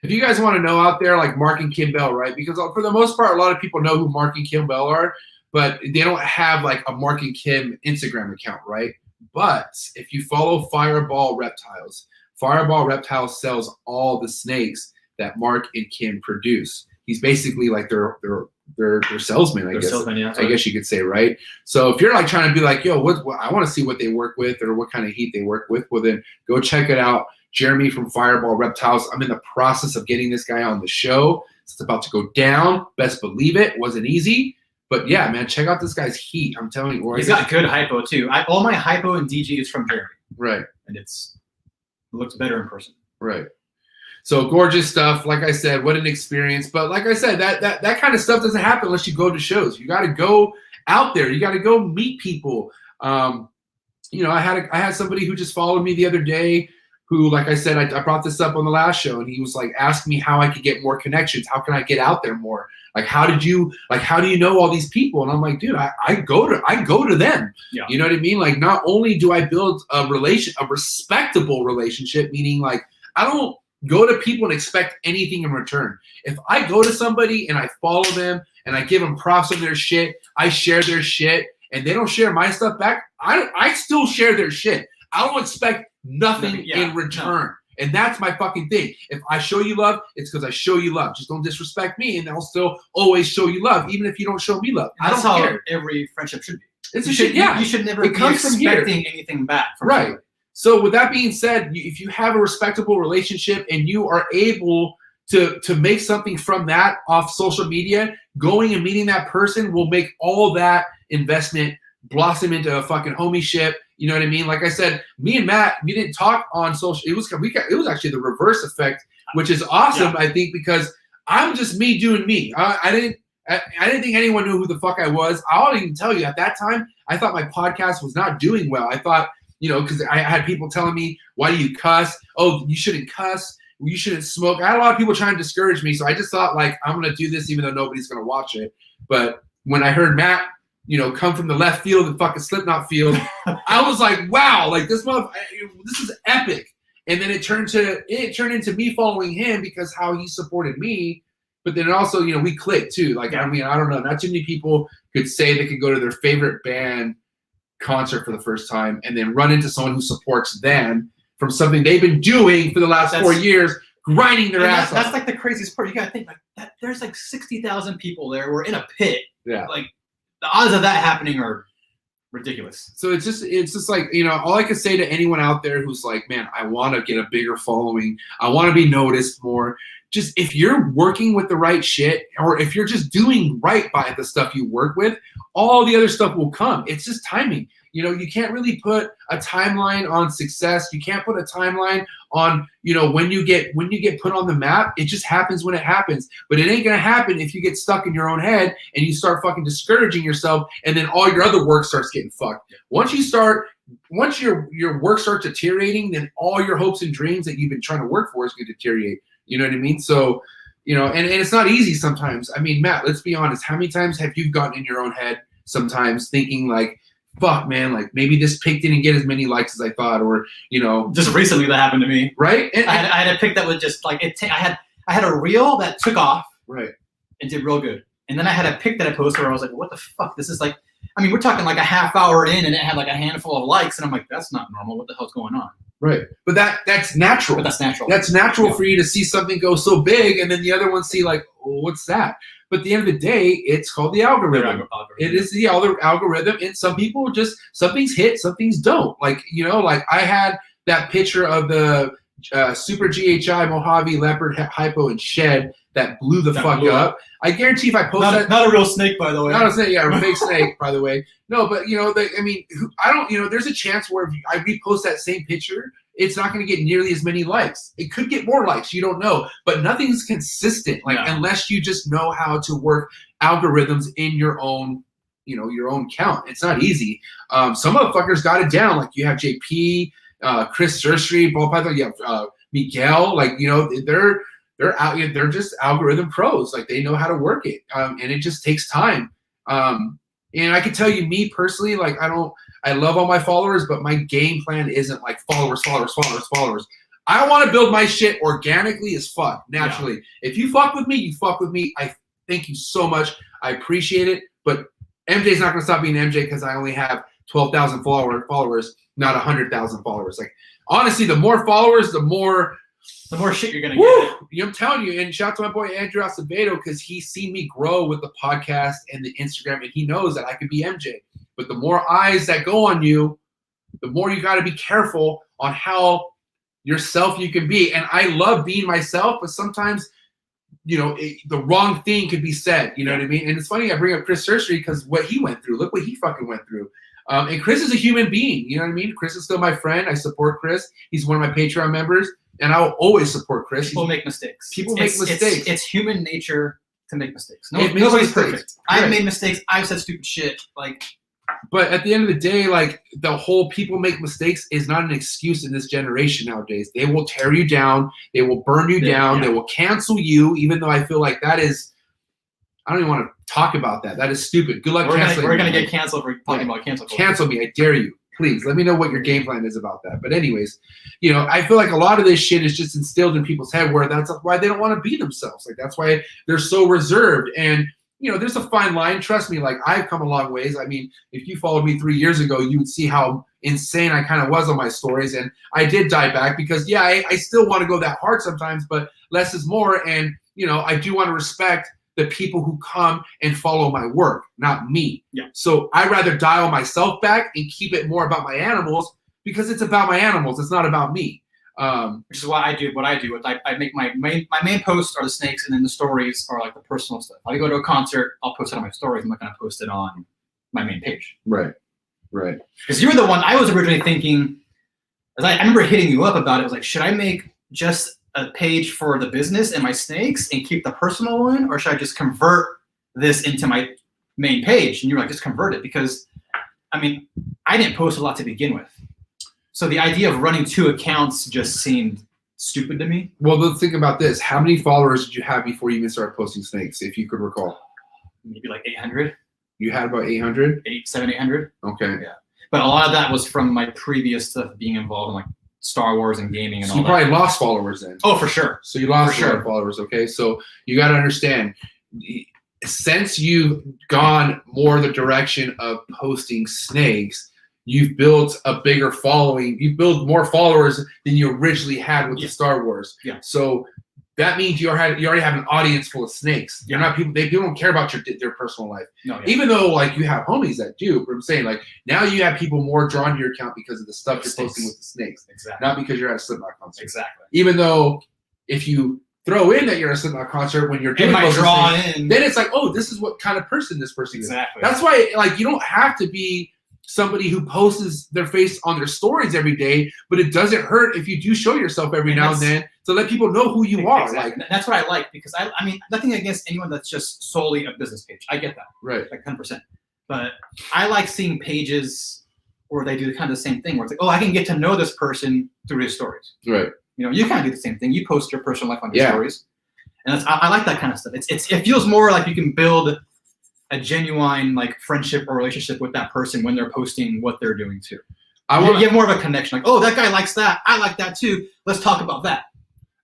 if you guys want to know out there, like Mark and Kim Bell, right? Because for the most part, a lot of people know who Mark and Kim Bell are, but they don't have like a Mark and Kim Instagram account, right? But if you follow Fireball Reptiles sells all the snakes that Mark and Kim produce. He's basically like their salesman, I guess. Salesman, yeah, I guess you could say, right? So if you're like trying to be like, yo, what I want to see what they work with or what kind of heat they work with, well then go check it out. Jeremy from Fireball Reptiles. I'm in the process of getting this guy on the show. It's about to go down. Best believe it. Wasn't easy. But yeah, man, check out this guy's heat. I'm telling you. He's got good hypo too. All my hypo and DG is from Jeremy. Right. And it looks better in person. Right. So gorgeous stuff. Like I said, what an experience. But like I said, that kind of stuff doesn't happen unless you go to shows. You got to go out there. You got to go meet people. You know, I had somebody who just followed me the other day who, like I said, I brought this up on the last show, and he was like, asking me how I could get more connections. How can I get out there more? Like, how do you know all these people? And I'm like, dude, I go to them. Yeah. You know what I mean? Like, not only do I build a respectable relationship, meaning like I don't go to people and expect anything in return. If I go to somebody and I follow them and I give them props on their shit, I share their shit, and they don't share my stuff back, I still share their shit. I don't expect nothing in return. No. And that's my fucking thing. If I show you love, it's because I show you love. Just don't disrespect me, and I'll still always show you love, even if you don't show me love. And that's how every friendship should be. It's you should never be expecting anything back from somebody. So with that being said, if you have a respectable relationship and you are able to make something from that off social media, going and meeting that person will make all that investment blossom into a fucking homieship. You know what I mean? Like I said, me and Matt, we didn't talk on social. It was actually the reverse effect, which is awesome. Yeah. I think because I'm just me doing me. I didn't think anyone knew who the fuck I was. I'll even tell you at that time, I thought my podcast was not doing well. I thought, you know, because I had people telling me, why do you cuss? Oh, you shouldn't cuss. You shouldn't smoke. I had a lot of people trying to discourage me. So I just thought, like, I'm going to do this even though nobody's going to watch it. But when I heard Matt, you know, come from the left field and fucking Slipknot field, I was like, wow, like this is epic. And then it turned into me following him because how he supported me. But then also, you know, we clicked too. Like, I mean, I don't know. Not too many people could say they could go to their favorite band concert for the first time and then run into someone who supports them from something they've been doing for the last 4 years, grinding their ass off. That's like the craziest part. You got to think like that. There's like 60,000 people there. We're in a pit. Yeah. Like the odds of that happening are ridiculous. So it's just like, you know, all I could say to anyone out there who's like, man, I want to get a bigger following. I want to be noticed more. Just if you're working with the right shit, or if you're just doing right by the stuff you work with, all the other stuff will come. It's just timing. You know, you can't really put a timeline on success. You can't put a timeline on, you know, when you get put on the map. It just happens when it happens. But it ain't gonna happen if you get stuck in your own head and you start fucking discouraging yourself, and then all your other work starts getting fucked. Once your work starts deteriorating, then all your hopes and dreams that you've been trying to work for is gonna deteriorate. You know what I mean? So, you know, and it's not easy sometimes. I mean, Matt, let's be honest. How many times have you gotten in your own head sometimes thinking like, fuck, man, like maybe this pic didn't get as many likes as I thought, or, you know. Just recently that happened to me. Right? I had a pic that was just like, I had a reel that took off. Right. And did real good. And then I had a pic that I posted where I was like, what the fuck? This is like, I mean, we're talking like a half hour in and it had like a handful of likes. And I'm like, that's not normal. What the hell's going on? Right. But that's natural. But that's natural. That's natural for you to see something go so big and then the other ones see like, oh, what's that? But at the end of the day, it's called the algorithm. It is the algorithm. And some people just, some things hit, some things don't. Like, you know, like I had that picture of the Super GHI Mojave Leopard Hypo and Shed that blew the fuck up. I guarantee if I post that. Not a real snake, by the way. Not a snake, yeah, a fake snake, by the way. No, but, you know, I mean, I don't, you know, there's a chance where if I repost that same picture, it's not going to get nearly as many likes. It could get more likes. You don't know. But nothing's consistent, like, unless you just know how to work algorithms in your own, you know, your own count. It's not easy. Some motherfuckers got it down. Like, you have JP, Chris Surstry, Ball Python, you have Miguel. Like, you know, they're just algorithm pros. Like, they know how to work it. And it just takes time. And I can tell you, me personally, like, I love all my followers, but my game plan isn't like followers. I want to build my shit organically as fuck, naturally. Yeah. If you fuck with me, you fuck with me. I thank you so much. I appreciate it. But MJ's not going to stop being MJ because I only have 12,000 followers, not 100,000 followers. Like, honestly, the more followers, the more shit you're going to get. I'm telling you, and shout out to my boy Andrew Acevedo because he's seen me grow with the podcast and the Instagram, and he knows that I could be MJ. But the more eyes that go on you, the more you got to be careful on how yourself you can be. And I love being myself, but sometimes the wrong thing could be said. You know what I mean? And it's funny I bring up Chris Surgery because what he went through. Look what he fucking went through. And Chris is a human being. You know what I mean? Chris is still my friend. I support Chris. He's one of my Patreon members, and I will always support Chris. People make mistakes. People make mistakes. It's human nature to make mistakes. Nobody's perfect. I've made mistakes. I've said stupid shit. But at the end of the day, the whole people make mistakes is not an excuse in this generation nowadays. They will tear you down. They will burn you down. They will cancel you, even though I feel like that is – I don't even want to talk about that. That is stupid. Good luck canceling me. We're going to get canceled for talking about cancel culture. Cancel me. I dare you. Please, let me know what your game plan is about that. But anyways, I feel like a lot of this shit is just instilled in people's head where that's why they don't want to be themselves. That's why they're so reserved. And there's a fine line. Trust me, I've come a long ways. I mean, if you followed me 3 years ago, you would see how insane I kind of was on my stories. And I did die back because, I still want to go that hard sometimes, but less is more. And, I do want to respect the people who come and follow my work, not me. Yeah. So I'd rather dial myself back and keep it more about my animals because it's about my animals. It's not about me. Which is why I do what I do. I make my main posts are the snakes, and then the stories are the personal stuff. If I go to a concert, I'll post it on my stories. I'm not going to post it on my main page. Right. Because you were the one I was originally thinking. I remember hitting you up about it. I was like, should I make just a page for the business and my snakes and keep the personal one, or should I just convert this into my main page? And you were like, just convert it because, I didn't post a lot to begin with. So the idea of running 2 accounts just seemed stupid to me. Well, let's think about this. How many followers did you have before you even started posting snakes, if you could recall? Maybe 800. You had about 800? 800. Okay. Yeah. But a lot of that was from my previous stuff being involved in Star Wars and gaming and all that. So you probably lost followers then. Oh, for sure. So you lost a lot of followers, okay? So you got to understand, since you've gone more the direction of posting snakes, you've built a bigger following. You've built more followers than you originally had with the Star Wars. Yeah. So that means you already have an audience full of snakes. You're not people. People don't care about their personal life. No, yeah. Even though you have homies that do. But I'm saying now you have people more drawn to your account because of the stuff you're posting with the snakes. Exactly. Not because you're at a Slipknot concert. Exactly. Even though if you throw in that you're at a Slipknot concert when you're doing then it's this is what kind of person this person is. Exactly. That's why you don't have to be somebody who posts their face on their stories every day, but it doesn't hurt if you do show yourself every now and then to let people know who you are. Exactly. That's what I like because I nothing against anyone that's just solely a business page. I get that. Right. 100%. But I like seeing pages where they do kind of the same thing where it's I can get to know this person through his stories. Right. You kind of do the same thing. You post your personal life on your stories. And I like that kind of stuff. It feels more like you can build a genuine friendship or relationship with that person when they're posting what they're doing too. You have more of a connection. That guy likes that. I like that too. Let's talk about that.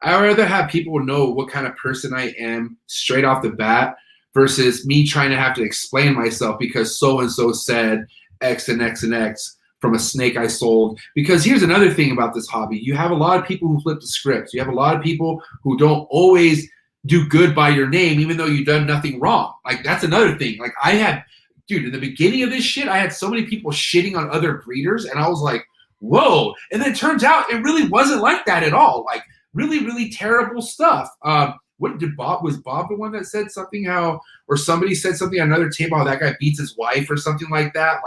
I would rather have people know what kind of person I am straight off the bat versus me trying to have to explain myself because so-and-so said X and X and X from a snake I sold. Because here's another thing about this hobby. You have a lot of people who flip the scripts. You have a lot of people who don't always do good by your name, even though you've done nothing wrong. That's another thing. I had, in the beginning of this shit, I had so many people shitting on other breeders, and I was like, whoa. And then it turns out it really wasn't like that at all. Really, really terrible stuff. Was Bob the one that said something or somebody said something on another table how that guy beats his wife or something like that?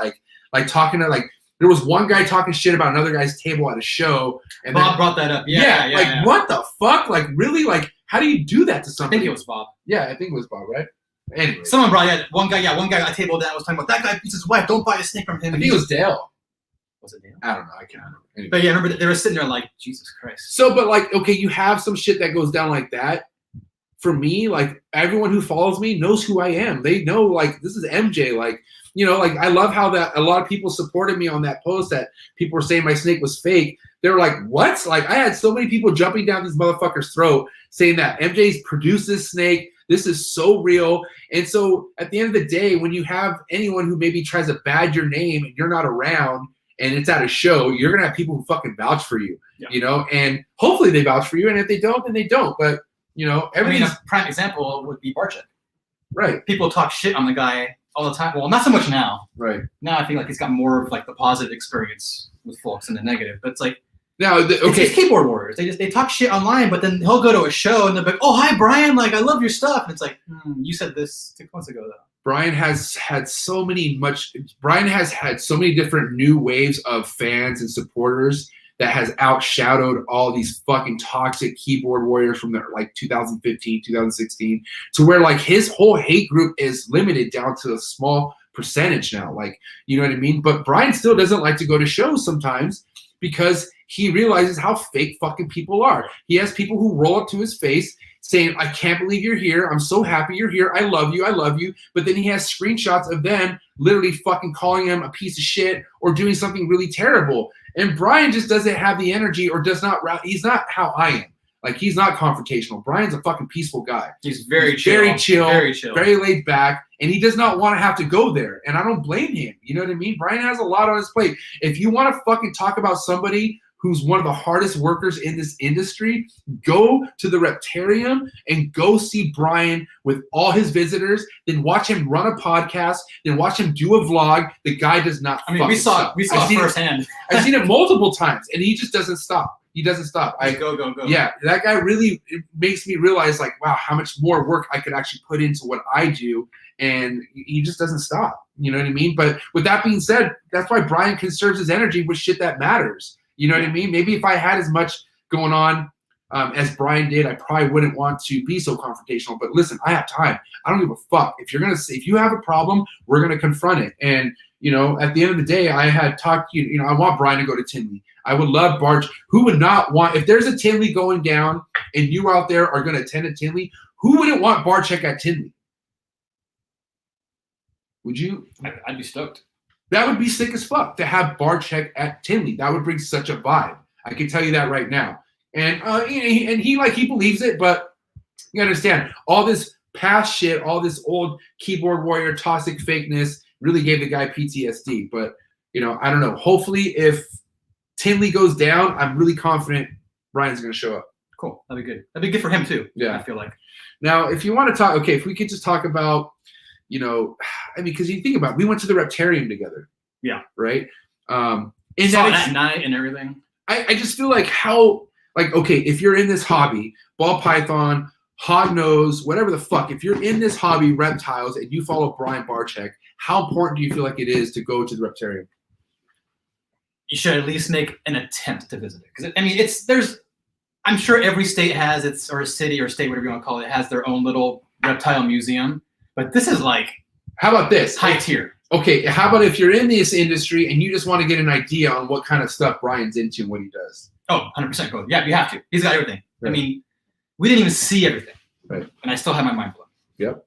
Talking to there was one guy talking shit about another guy's table at a show. And Bob brought that up. Yeah. What the fuck? Really? How do you do that to somebody? I think it was Bob. Yeah, I think it was Bob, right? Anyway. Someone brought one guy got a table down was talking about that guy beats his wife. Don't buy a snake from him. I think it was Dale. Was it Dale? I don't know. I can't remember. Anyway. But yeah, remember they were sitting there Jesus Christ. So, but okay, you have some shit that goes down like that. For me, everyone who follows me knows who I am. They know this is MJ. I love how that a lot of people supported me on that post that people were saying my snake was fake. They were like, what? I had so many people jumping down this motherfucker's throat saying that MJ's produced this snake. This is so real. And so at the end of the day, when you have anyone who maybe tries to bad your name and you're not around and it's at a show, you're going to have people who fucking vouch for you, and hopefully they vouch for you. And if they don't, then they don't. But, a prime example would be Barchuk. Right. People talk shit on the guy all the time. Well, not so much now. Right. Now I feel he's got more of the positive experience with folks and the negative. But it's Now, It's keyboard warriors. They talk shit online, but then he'll go to a show and they'll be like, "Oh, hi, Brian. Like, I love your stuff." And it's like, you said this 6 months ago, though. Brian has had so many different new waves of fans and supporters that has outshadowed all these fucking toxic keyboard warriors from the like 2015, 2016, to where like his whole hate group is limited down to a small percentage now. Like, you know what I mean? But Brian still doesn't like to go to shows sometimes because he realizes how fake fucking people are. He has people who roll up to his face saying, "I can't believe you're here. I'm so happy you're here. I love you. I love you." But then he has screenshots of them literally fucking calling him a piece of shit or doing something really terrible. And Brian just doesn't have the energy or does not. He's not how I am. Like, he's not confrontational. Brian's a fucking peaceful guy. He's very chill, very laid back, and he does not want to have to go there. And I don't blame him. You know what I mean? Brian has a lot on his plate. If you want to fucking talk about somebody who's one of the hardest workers in this industry, go to the Reptarium and go see Brian with all his visitors, then watch him run a podcast, then watch him do a vlog. The guy does not we saw it firsthand. I've seen it multiple times, and he just doesn't stop. He doesn't stop. Go. Yeah, that guy really makes me realize, like, wow, how much more work I could actually put into what I do, and he just doesn't stop. You know what I mean? But with that being said, that's why Brian conserves his energy with shit that matters. You know what I mean? Maybe if I had as much going on as Brian did, I probably wouldn't want to be so confrontational. But listen, I have time. I don't give a fuck. If you have a problem, we're gonna confront it. And you know, at the end of the day, I had talked. You know, I want Brian to go to Tinley. I would love Barge. Who would not want, if there's a Tinley going down and you out there are going to attend a Tinley, who wouldn't want Barcheck at Tinley? Would you? I'd be stoked. That would be sick as fuck to have Barcheck at Tinley. That would bring such a vibe. I can tell you that right now. And he believes it, but you understand all this past shit, all this old keyboard warrior toxic fakeness really gave the guy PTSD. But you know, I don't know. Hopefully, if Tinley goes down, I'm really confident Brian's going to show up. Cool. That'd be good. That'd be good for him too. Yeah. I feel like. Now, if you want to talk, okay, if we could just talk about, you know, I mean, because you think about it, we went to the Reptarium together. Yeah. Right? Saw that night and everything. I just feel like okay, if you're in this hobby, ball python, hog nose, whatever the fuck, if you're in this hobby, reptiles, and you follow Brian Barcheck, how important do you feel like it is to go to the Reptarium? You should at least make an attempt to visit it. Because, I mean, I'm sure every state has its, or a city or state, whatever you want to call it, has their own little reptile museum. But this is like, how about this? High tier. Okay, how about if you're in this industry and you just want to get an idea on what kind of stuff Brian's into and what he does? Oh, 100% go. Yeah, you have to. He's got everything. Right. I mean, we didn't even see everything. Right. And I still have my mind blown. Yep.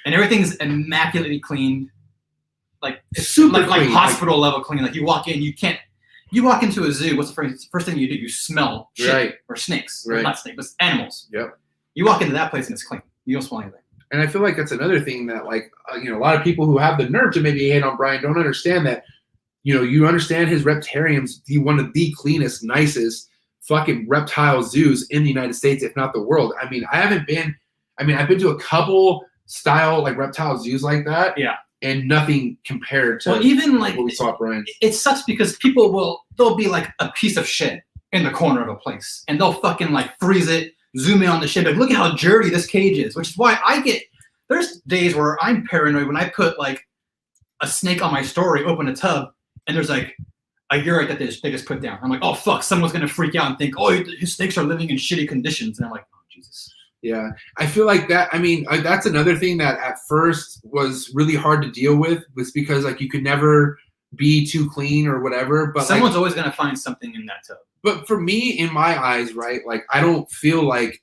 And everything's immaculately cleaned. Like, it's super like hospital level clean. Like, you walk in, you walk into a zoo, what's the first thing you do? You smell shit. Right. Or snakes. Right. Or not snakes, but animals. Yep. You walk into that place and it's clean. You don't smell anything. And I feel like that's another thing that, like, you know, a lot of people who have the nerve to maybe hate on Brian don't understand that, you know, you understand his Reptarium's one of the cleanest, nicest fucking reptile zoos in the United States, if not the world. I mean, I've been to a couple style, like, reptile zoos like that. Yeah. And nothing compared to even like what we saw at Brian's. It sucks because they'll be like a piece of shit in the corner of a place. And they'll fucking like freeze it, zoom in on the shit. Like, look at how dirty this cage is, which is why there's days where I'm paranoid when I put like a snake on my story, open a tub, and there's like a urate that they just put down. I'm like, oh fuck, someone's gonna freak out and think, oh, his snakes are living in shitty conditions. And I'm like, oh Jesus. Yeah, I feel like that. I mean, that's another thing that at first was really hard to deal with, was because like you could never be too clean or whatever. But someone's always gonna find something in that tub. But for me, in my eyes, right, like I don't feel like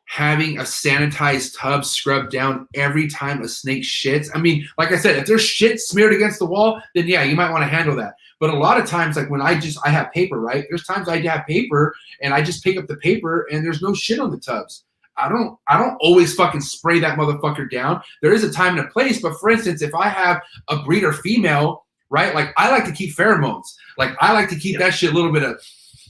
having a sanitized tub scrubbed down every time a snake shits. I mean, like I said, if there's shit smeared against the wall, then yeah, you might want to handle that. But a lot of times, like when I have paper, right? There's times I have paper and I just pick up the paper and there's no shit on the tubs. I don't always fucking spray that motherfucker down. There is a time and a place, but for instance, if I have a breeder female, right? Like I like to keep pheromones. Like I like to keep that shit a little bit of,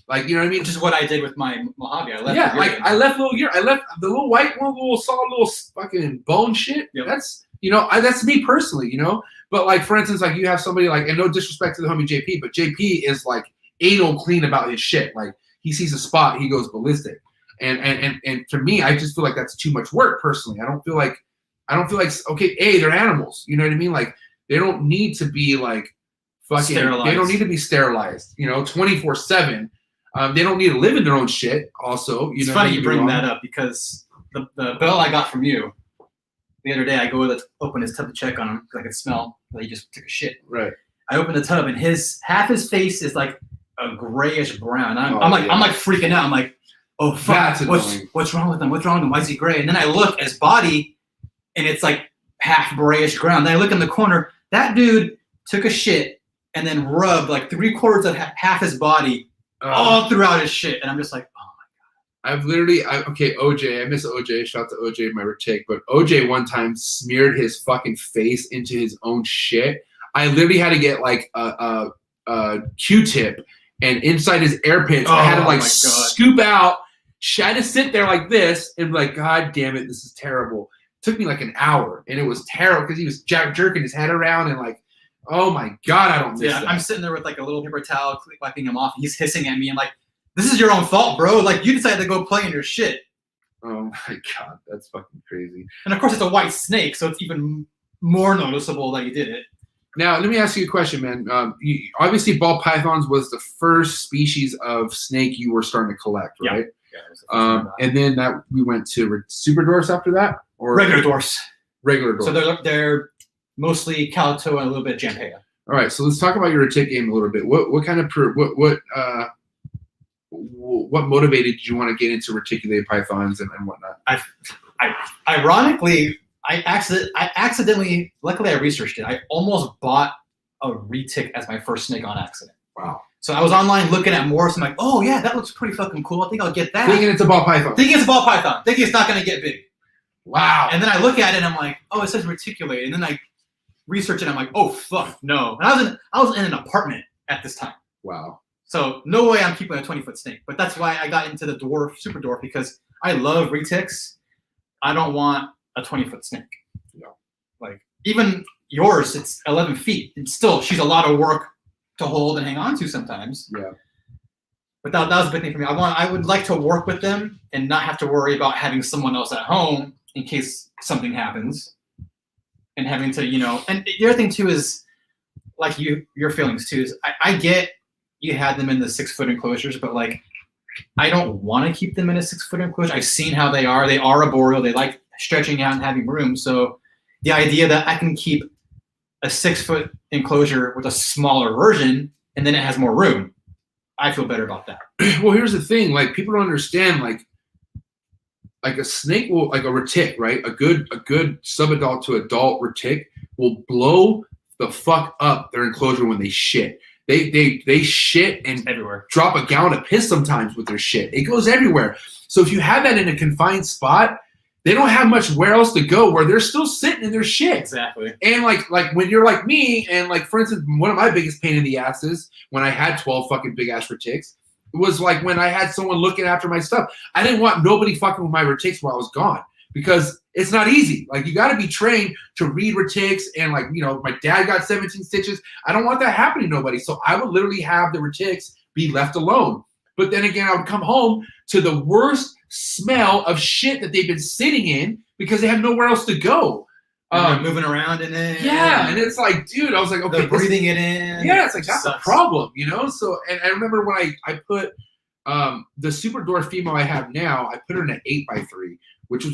like, you know what I mean? Which is what I did with my Mojave. I left the little white one, little solid, little fucking bone shit. Yep. That's, you know, that's me personally, you know? But like, for instance, like you have somebody like, and no disrespect to the homie JP, but JP is like anal clean about his shit. Like he sees a spot, he goes ballistic. And for me, I just feel like that's too much work personally. I don't feel like okay, they're animals. You know what I mean? Like they don't need to be like fucking Sterilized. they don't need to be sterilized, 24/7. They don't need to live in their own shit also. It's funny you bring that up because the bill I got from you the other day, I go to open his tub to check on him because I could smell that he just took a shit. Right. I open the tub and half his face is like a grayish brown. I'm like freaking out. I'm like, oh fuck, what's wrong with him? What's wrong with him? Why is he gray? And then I look at his body and it's like half grayish brown. Then I look in the corner. That dude took a shit and then rubbed like 3/4 of half his body all throughout his shit. And I'm just like, oh my God. OJ, I miss OJ. Shout out to OJ, my retic. But OJ one time smeared his fucking face into his own shit. I literally had to get like a Q-tip and inside his air pits, I had to like scoop out. She had to sit there like this and be like, God damn it, this is terrible. It took me like an hour and it was terrible because he was jerking his head around and like, oh my God, I don't miss that. I'm sitting there with like a little paper towel wiping him off. He's hissing at me and like, this is your own fault, bro. Like you decided to go play in your shit. Oh my God, that's fucking crazy. And of course it's a white snake, so it's even more noticeable that he did it. Now, let me ask you a question, man. Obviously, ball pythons was the first species of snake you were starting to collect, right? Yeah. And then we went to super dwarfs after that, or regular dwarfs. Regular dwarfs. So they're mostly calato and a little bit of Jampea. All right, so let's talk about your retic game a little bit. What kind of what motivated you want to get into reticulated pythons and whatnot? Ironically, I accidentally, luckily I researched it. I almost bought a retic as my first snake on accident. Wow. So I was online looking at more, so I'm like, oh yeah, that looks pretty fucking cool. I think I'll get that. Thinking it's a ball python. Thinking it's not going to get big. Wow. And then I look at it and I'm like, oh, it says reticulated. And then I research it and I'm like, oh fuck, no. And I was in an apartment at this time. Wow. So no way I'm keeping a 20-foot snake. But that's why I got into the dwarf, super dwarf, because I love retics. I don't want a 20-foot snake. No. Like even yours, it's 11 feet. And still, she's a lot of work to hold and hang on to sometimes. Yeah. But that was a big thing for me. I would like to work with them and not have to worry about having someone else at home in case something happens. And having to, and the other thing too is like your feelings too is I get you had them in the 6-foot enclosures, but like I don't want to keep them in a 6-foot enclosure. I've seen how they are. They are arboreal. They like stretching out and having room. So the idea that I can keep a 6-foot enclosure with a smaller version and then it has more room, I feel better about that. Well, here's the thing. Like people don't understand. Like a snake will, like a retic, right? A good subadult to adult retic will blow the fuck up their enclosure when they shit. They shit and everywhere. Drop a gallon of piss sometimes with their shit. It goes everywhere. So if you have that in a confined spot, they don't have much where else to go where they're still sitting in their shit. Exactly. And like when you're like me, and like for instance, one of my biggest pain in the asses when I had 12 fucking big ass retics was like when I had someone looking after my stuff. I didn't want nobody fucking with my retics while I was gone because it's not easy. Like you got to be trained to read retics, and like my dad got 17 stitches. I don't want that happening to nobody. So I would literally have the retics be left alone. But then again, I would come home to the worst smell of shit that they've been sitting in because they have nowhere else to go. They're moving around in it. Yeah, and it's like, dude, I was like, okay, they're breathing it in. Yeah, it's like that's a problem, So, and I remember when I put the super dwarf female I have now, I put her in an 8x3, which was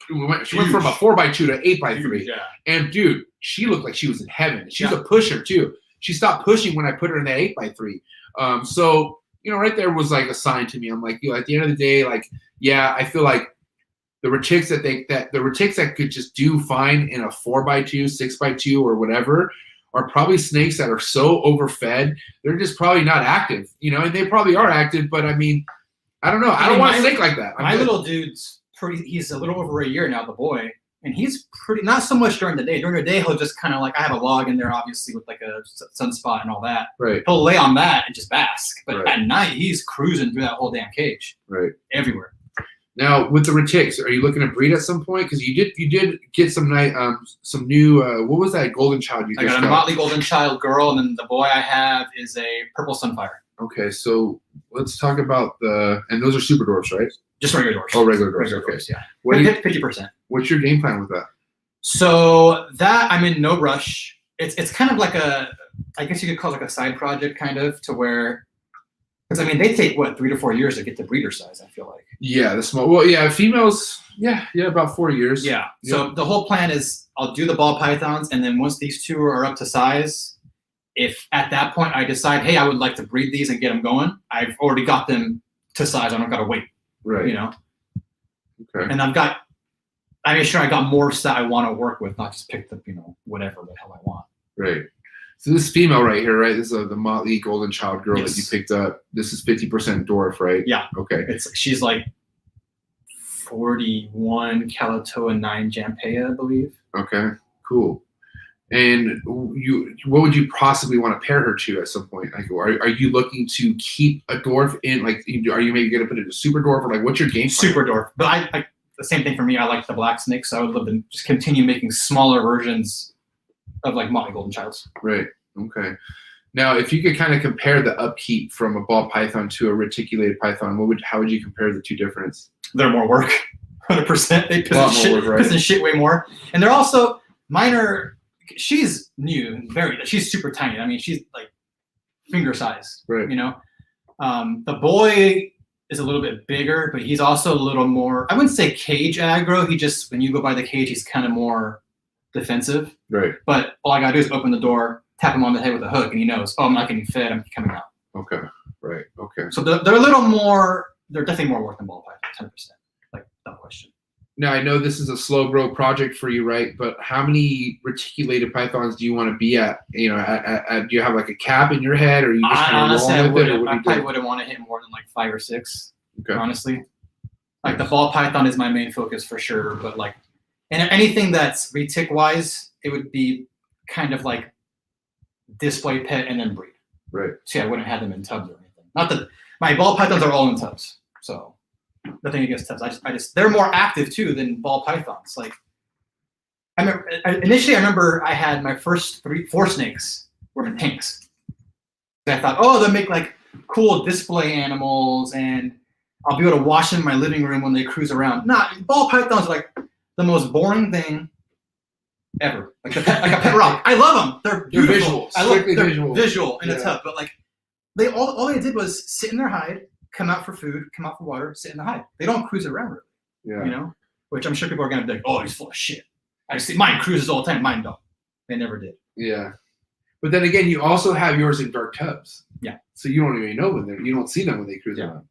she went from a 4x2 to 8x3. Yeah. And dude, she looked like she was in heaven. She's a pusher too. She stopped pushing when I put her in that 8x3. So right there was like a sign to me. I'm like, at the end of the day, like, yeah, I feel like the retics that could just do fine in a 4x2, 6x2, or whatever are probably snakes that are so overfed. They're just probably not active, and they probably are active, but I mean, I don't know. I don't want a snake like that. My little dude's he's a little over a year now, the boy, and he's pretty, not so much during the day. During the day, he'll just kind of like, I have a log in there, obviously, with like a sunspot and all that. Right. He'll lay on that and just bask. But right. At night, he's cruising through that whole damn cage. Right. Everywhere. Now, with the retics, are you looking to breed at some point? Because you did get some new, what was that golden child you I got a Motley golden child girl, and then the boy I have is a purple sunfire. Okay, so let's talk about and those are super dwarfs, right? Just regular dwarfs. Oh, regular dwarfs. Regular Okay. dwarfs, yeah. What do you, 50%. what's your game plan with that? So that I'm in no rush. It's kind of like I guess you could call it like a side project kind of, to where, because I mean they take what 3 to 4 years to get to breeder size. I feel like. Yeah, the small. Well, yeah, females. Yeah, about 4 years. Yeah. So the whole plan is I'll do the ball pythons, and then once these two are up to size, if at that point I decide, hey, I would like to breed these and get them going, I've already got them to size. I don't got to wait. Right. You know. Okay. And I made sure I got more that I want to work with, not just picked up, whatever the hell I want. Right. So this female right here, right? This is the Motley Golden Child girl that you picked up. This is 50% dwarf, right? Yeah. Okay. She's like 41 Calato and 9 Jampea, I believe. Okay. Cool. And what would you possibly want to pair her to at some point? Like, are you looking to keep a dwarf in? Like, are you maybe going to put it in a super dwarf, or like, what's your game plan? Super dwarf, but I the same thing for me. I like the black snake, so I would love to just continue making smaller versions of like Motley Golden Childs. Right. Okay. Now, if you could kind of compare the upkeep from a ball python to a reticulated python, how would you compare the two difference? They're more work, 100%. They piss and shit way more, and they're also minor. She's new, she's super tiny. I mean, she's like finger size, right? The boy is a little bit bigger, but he's also a little more, I wouldn't say cage aggro. He just, when you go by the cage, he's kind of more defensive. Right. But all I gotta do is open the door, tap him on the head with a hook, and he knows, oh, I'm not getting fed, I'm coming out. Okay. Right. Okay. So they're a little more, they're definitely more work than ball pythons, 100%. Like, no question. Now, I know this is a slow grow project for you, right? But how many reticulated pythons do you want to be at? Do you have like a cap in your head, or you just honestly, I probably wouldn't want to hit more than like 5 or 6. Okay. Honestly, like the ball python is my main focus for sure. But like, and anything that's retic wise, it would be kind of like display pet and then breed. Right. So yeah, I wouldn't have them in tubs or anything. Not that my ball pythons are all in tubs, so. Nothing against tubs. I just they're more active too than ball pythons. Like I remember I had my first 4 snakes were in tanks. I thought, oh, they'll make like cool display animals, and I'll be able to wash them in my living room when they cruise around. Nah, ball pythons are like the most boring thing ever. Like a pet rock. I love them. They're beautiful. I love they're visual in a tub, but like they all they did was sit in their hide, come out for food, come out for water, sit in the hide. They don't cruise around really. Yeah. Which I'm sure people are gonna be like, oh, he's full of shit. I see mine cruises all the time. Mine don't. They never did. Yeah. But then again, you also have yours in dark tubs. Yeah. So you don't even know you don't see them when they cruise around.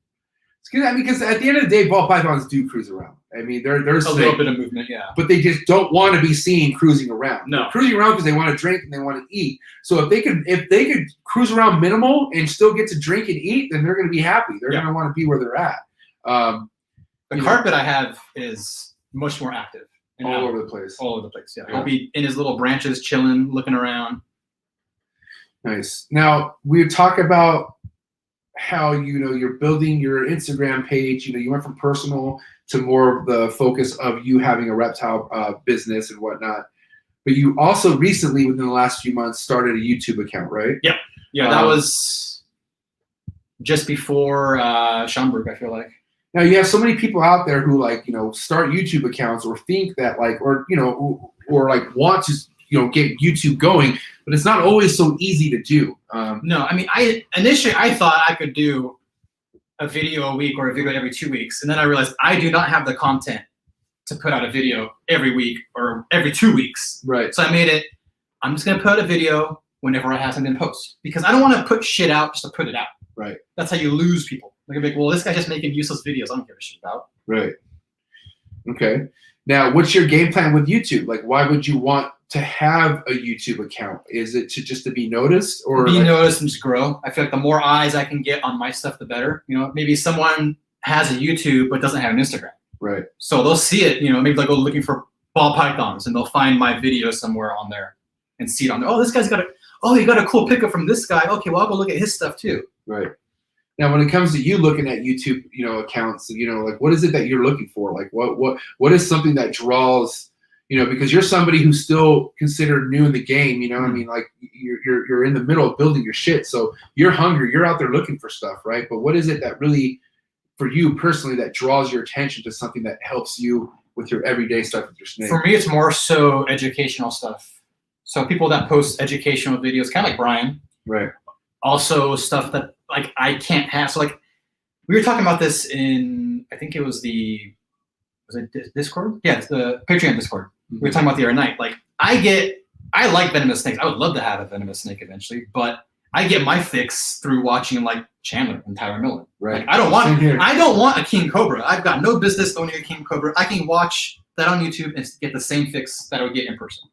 It's good. I mean, because at the end of the day, ball pythons do cruise around. I mean, they're a little bit of movement, yeah. But they just don't want to be seen cruising around. No. They're cruising around because they want to drink and they want to eat. So if they could cruise around minimal and still get to drink and eat, then they're going to be happy. They're going to want to be where they're at. The carpet I have is much more active. All over the place. All over the place, yeah. He'll be in his little branches, chilling, looking around. Nice. Now, we talk about how, you're building your Instagram page. You went from personal to more of the focus of you having a reptile business and whatnot. But you also recently, within the last few months, started a YouTube account, right? Yep. Yeah, that was just before Schaumburg, I feel like. Now, you have so many people out there who start YouTube accounts or think that or want to get YouTube going, but it's not always so easy to do. No, I mean, initially I thought I could do a video a week or a video every 2 weeks, and then I realized I do not have the content to put out a video every week or every 2 weeks. Right. So I made it. I'm just gonna put out a video whenever I have something to post, because I don't want to put shit out just to put it out. Right. That's how you lose people. They're gonna be like, well, this guy's just making useless videos. I don't give a shit about. Right. Okay. Now, what's your game plan with YouTube? Like, why would you want to have a YouTube account? Is it just to be noticed, or be noticed and just grow? I feel like the more eyes I can get on my stuff, the better. Maybe someone has a YouTube but doesn't have an Instagram. Right. So they'll see it. Maybe they'll go looking for ball pythons and they'll find my video somewhere on there and see it on there. Oh, this guy's got you got a cool pickup from this guy. Okay, well, I'll go look at his stuff too. Right. Now, when it comes to you looking at YouTube, accounts, what is it that you're looking for? Like, what is something that draws, because you're somebody who's still considered new in the game, what I mean? Like you're in the middle of building your shit. So you're hungry, you're out there looking for stuff, right? But what is it that really, for you personally, that draws your attention to something that helps you with your everyday stuff with your snake? For me, it's more so educational stuff. So people that post educational videos, kind of like Brian. Right. Also stuff that like I can't have. So like we were talking about this in, I think it was Discord? Yeah, it's the Patreon Discord. We were talking about the other night. Like I like venomous snakes. I would love to have a venomous snake eventually, but I get my fix through watching like Chandler and Tyler Miller. Right. Like, I don't want a king cobra. I've got no business owning a king cobra. I can watch that on YouTube and get the same fix that I would get in person.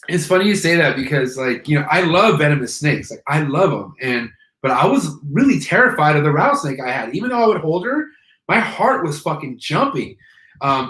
It's funny you say that because I love venomous snakes. Like I love them. But I was really terrified of the rattlesnake I had. Even though I would hold her, my heart was fucking jumping.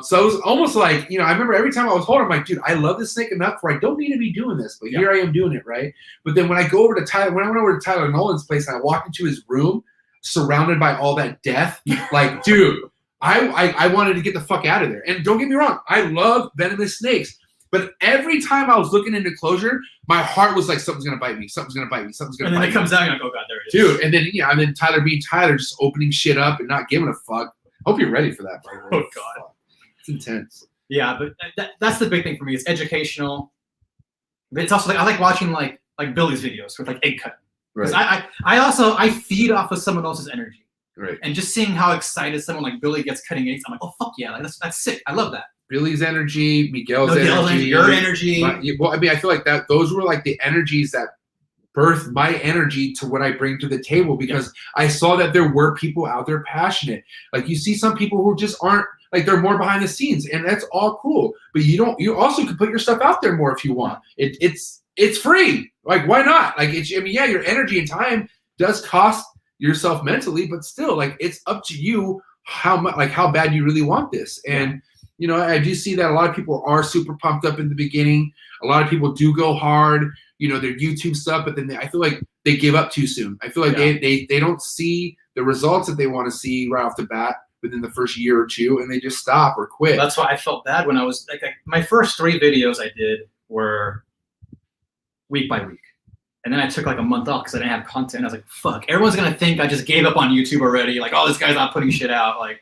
So it was almost like, I remember every time I was holding her, I'm like, dude, I love this snake enough where I don't need to be doing this, but here I am doing it, right? But then when I went over to Tyler Nolan's place and I walked into his room surrounded by all that death, like, dude, I wanted to get the fuck out of there. And don't get me wrong, I love venomous snakes. But every time I was looking into closure, my heart was like, something's going to bite me, something's going to bite me, something's going to bite me. And then it comes out and I go, God, there it is. Dude, and then Tyler being Tyler, just opening shit up and not giving a fuck. Hope you're ready for that, by the way. Oh, God. It's intense. Yeah, but that's the big thing for me. It's educational. But it's also like I like watching like Billy's videos with like egg cutting. Because I feed off of someone else's energy. Right. And just seeing how excited someone like Billy gets cutting eggs, I'm like, oh fuck yeah, like, that's sick. I love that. Billy's energy, Miguel's energy, your energy. I feel like that those were like the energies that birthed my energy to what I bring to the table, because I saw that there were people out there passionate. Like you see some people who just aren't, like they're more behind the scenes, and that's all cool. But you also can put your stuff out there more if you want. It's free. Like why not? Like your energy and time does cost yourself mentally, but still, like it's up to you how bad you really want this. And I do see that a lot of people are super pumped up in the beginning. A lot of people do go hard, their YouTube stuff, but then I feel like they give up too soon. I feel like they don't see the results that they want to see right off the bat within the first year or two, and they just stop or quit. That's why I felt bad when I was like my first 3 videos I did were week by week. And then I took like a month off because I didn't have content. I was like, fuck, everyone's going to think I just gave up on YouTube already. Like, oh, this guy's not putting shit out. Like,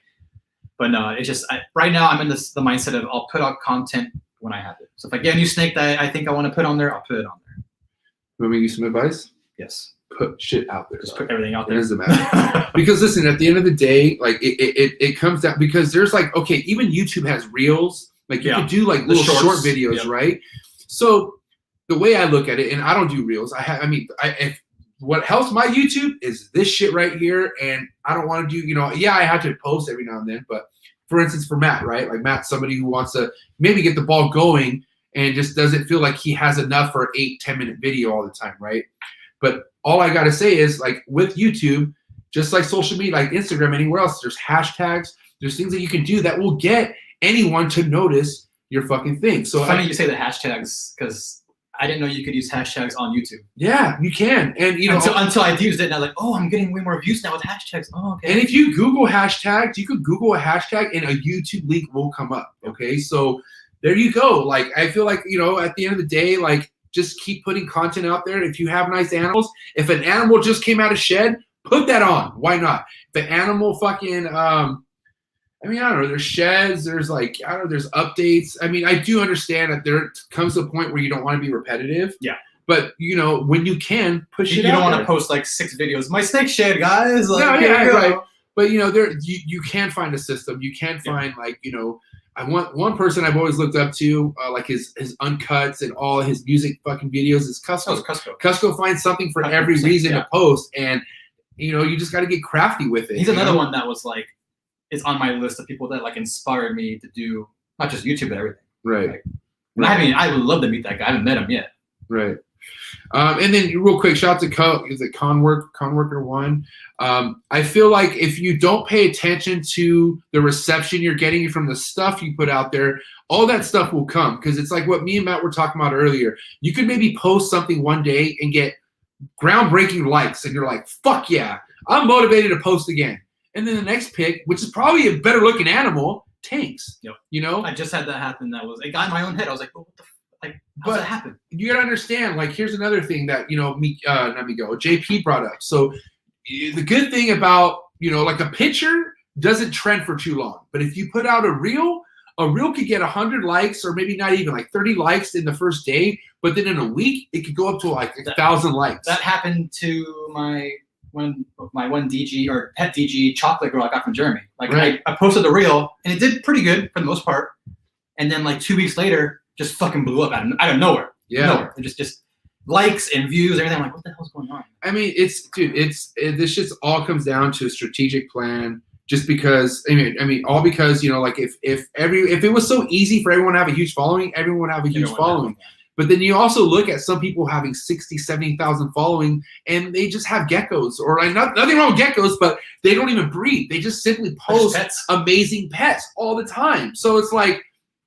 but no, it's just, right now I'm in the mindset of I'll put out content when I have it. So if I get a new snake that I think I want to put on there, I'll put it on there. You want me to give you some advice? Yes. Put shit out there. Just put everything out there. It doesn't matter. Because listen, at the end of the day, like it comes down, because there's like, okay, even YouTube has reels. Like you could do like little short videos, right? So the way I look at it, and I don't do reels. If what helps my YouTube is this shit right here, and I don't want to do, I have to post every now and then. But for instance, for Matt, right? Like Matt's somebody who wants to maybe get the ball going and just doesn't feel like he has enough for 8-10 minute video all the time, right? But all I gotta say is, like with YouTube, just like social media, like Instagram, anywhere else, there's hashtags, there's things that you can do that will get anyone to notice your fucking thing. So funny you say the hashtags, because I didn't know you could use hashtags on YouTube. Yeah, you can. And until I used it, and I was like, oh, I'm getting way more views now with hashtags. Oh, okay. And if you Google hashtags, you could Google a hashtag and a YouTube link will come up. Okay, so there you go. Like I feel like, at the end of the day, like just keep putting content out there. If you have nice animals, if an animal just came out of shed, put that on. Why not? If the animal fucking I don't know, there's sheds, there's there's updates. I do understand that there comes a point where you don't want to be repetitive. Yeah. But, when you can, push it out. You don't want to post like 6 videos. My snake shed, guys. Like, right. But, you can find a system. You can find, I want one person I've always looked up to, like his uncuts and all his music fucking videos is Cusco. Cusco finds something for every reason to post. And, you just got to get crafty with it. He's another one that was like, is on my list of people that like inspired me to do not just YouTube but everything. Right. Like, I would love to meet that guy. I haven't met him yet. Right. And then real quick, shout out to Conworker 1. I feel like if you don't pay attention to the reception you're getting from the stuff you put out there, all that stuff will come, because it's like what me and Matt were talking about earlier. You could maybe post something one day and get groundbreaking likes, and you're like, fuck yeah, I'm motivated to post again. And then the next pic, which is probably a better looking animal, tanks. Yep. You know, I just had that happen. It got in my own head. I was like, oh, what the how does that happen? You gotta understand, like, here's another thing that, you know, JP brought up. So the good thing about, you know, like a picture doesn't trend for too long. But if you put out a reel could get 100 likes, or maybe not even, like 30 likes in the first day. But then in a week, it could go up to like 1,000 likes. That happened to my one DG or pet DG chocolate girl I got from Jeremy. Like right. I posted the reel and it did pretty good for the most part. And then like 2 weeks later, just fucking blew up out of nowhere. Yeah. Nowhere. It just likes and views, everything. I'm like, what the hell's going on? I mean, this shit all comes down to a strategic plan. Just because, I mean, all because, you know, like if it was so easy for everyone to have a huge following, everyone would have a huge following. But then you also look at some people having 60, 70,000 following, and they just have geckos, or like nothing wrong with geckos, but they don't even breed. They just simply post amazing pets all the time. So it's like,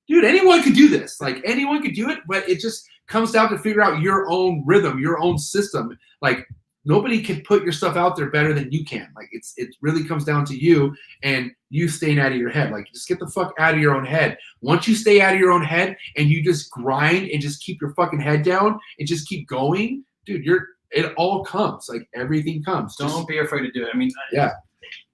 dude, anyone could do this. Like, anyone could do it, but it just comes down to figure out your own rhythm, your own system. Like, nobody can put your stuff out there better than you can. Like, it really comes down to you and you staying out of your head. Like, just get the fuck out of your own head. Once you stay out of your own head and you just grind and just keep your fucking head down and just keep going, dude, it all comes. Like, everything comes. Don't be afraid to do it. I mean, yeah.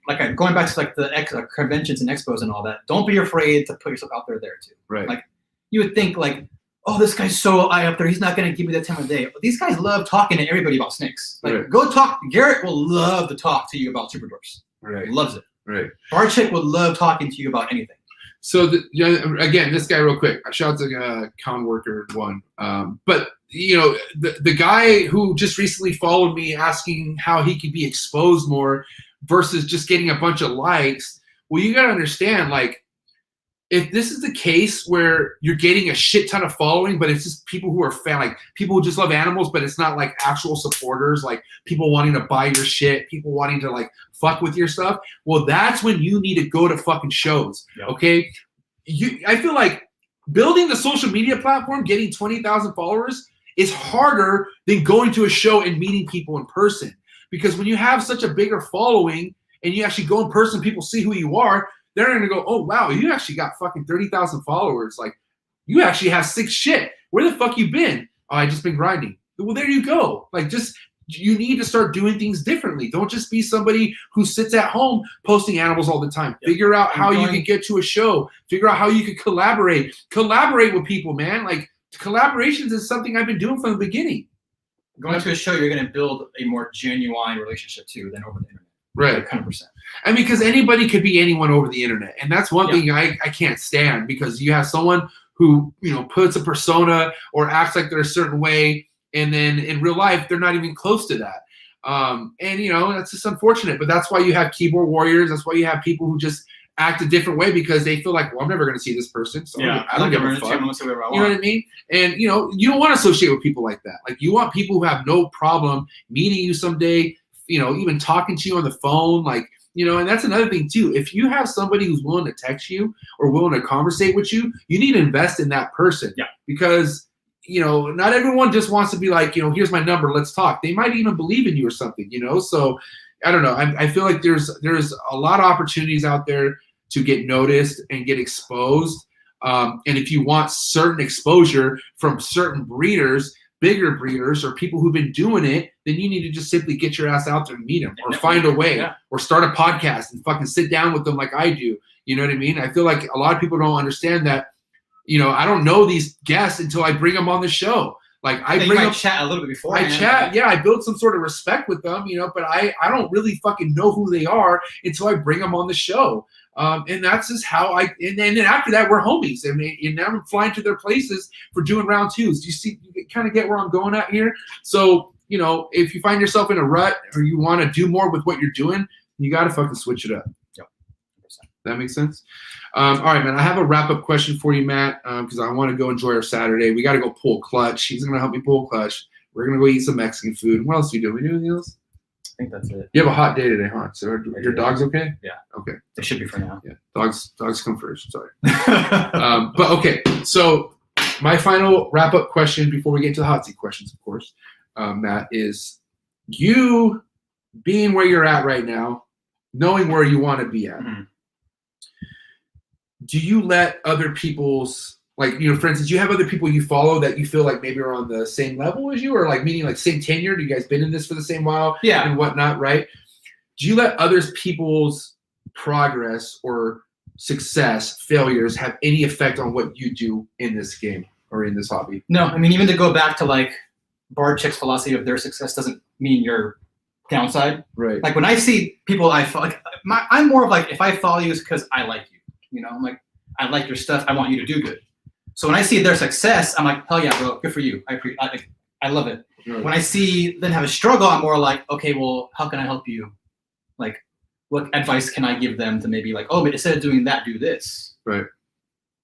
Like going back to like the conventions and expos and all that. Don't be afraid to put yourself out there too. Right. Like, you would think like, oh, this guy's so high up there. He's not going to give me that time of day. These guys love talking to everybody about snakes. Like, right. Go talk. Garrett will love to talk to you about super dwarfs. Right. Loves it. Right. Barchick would love talking to you about anything. So again, this guy real quick. I shout out to Con Worker 1. But you know, the guy who just recently followed me asking how he could be exposed more versus just getting a bunch of likes. Well, you got to understand, like, if this is the case where you're getting a shit ton of following, but it's just people who are like people who just love animals, but it's not like actual supporters, like people wanting to buy your shit, people wanting to like fuck with your stuff. Well, that's when you need to go to fucking shows. Yep. Okay. I feel like building the social media platform, getting 20,000 followers is harder than going to a show and meeting people in person. Because when you have such a bigger following and you actually go in person, people see who you are, they're going to go, oh, wow, you actually got fucking 30,000 followers. Like, you actually have sick shit. Where the fuck you been? Oh, I just been grinding. Well, there you go. Like, you need to start doing things differently. Don't just be somebody who sits at home posting animals all the time. Yep. Figure out how you can get to a show. Figure out how you can collaborate. Collaborate with people, man. Like, collaborations is something I've been doing from the beginning. Going to a show, you're going to build a more genuine relationship, too, than over the internet. Right. Like 100%. I mean, because anybody could be anyone over the internet. And that's one thing I can't stand, because you have someone who, you know, puts a persona or acts like they're a certain way, and then in real life, they're not even close to that. And, you know, that's just unfortunate. But that's why you have keyboard warriors. That's why you have people who just act a different way because they feel like, well, I'm never going to see this person. So I don't give a fuck. You know what I mean? And, you know, you don't want to associate with people like that. Like, you want people who have no problem meeting you someday, you know, even talking to you on the phone, like, you know, and that's another thing too. If you have somebody who's willing to text you or willing to conversate with you, you need to invest in that person. Yeah. Because, you know, not everyone just wants to be like, you know, here's my number, let's talk. They might even believe in you or something, you know? So I don't know. I feel like there's a lot of opportunities out there to get noticed and get exposed. And if you want certain exposure from certain breeders, bigger breeders, or people who've been doing it, then you need to just simply get your ass out there and meet them, or find a way, or start a podcast and fucking sit down with them like I do. You know what I mean? I feel like a lot of people don't understand that, you know, I don't know these guests until I bring them on the show. Like, I bring them, chat a little bit before. I chat, I build some sort of respect with them, you know, but I don't really fucking know who they are until I bring them on the show. And that's just how and then after that, we're homies. I mean, and now I'm flying to their places for doing round twos. Do you see, you kind of get where I'm going at here? So, you know, if you find yourself in a rut or you want to do more with what you're doing, you got to fucking switch it up. Yep. That makes sense? All right, man. I have a wrap-up question for you, Matt, because I want to go enjoy our Saturday. We got to go pull clutch. He's going to help me pull clutch. We're going to go eat some Mexican food. What else do you do? We do anything else? I think that's it. You have a hot day today, huh? So are your dogs okay? Yeah. Okay. They should be for now. Yeah. Dogs come first. Sorry. But okay. So my final wrap-up question before we get into the hot seat questions, of course, Matt, is you being where you're at right now, knowing where you want to be at. Mm-hmm. do you let other people's, like, you know, for instance, you have other people you follow that you feel like maybe are on the same level as you, or like meaning like same tenure? Do you guys been in this for the same while? Yeah. And whatnot, right? Do you let others people's progress or success, failures have any effect on what you do in this game or in this hobby? No, I mean, even to go back to like Barchik's philosophy of their success doesn't mean your downside. Right. Like when I see people I follow, like I'm more of like, if I follow you, it's because I like you. You know, I'm like, I like your stuff. I want you to do good. So when I see their success, I'm like, hell yeah, bro, good for you. I love it. Right. When I see them have a struggle, I'm more like, okay, well, how can I help you? Like, what advice can I give them to maybe like, oh, but instead of doing that, do this. Right.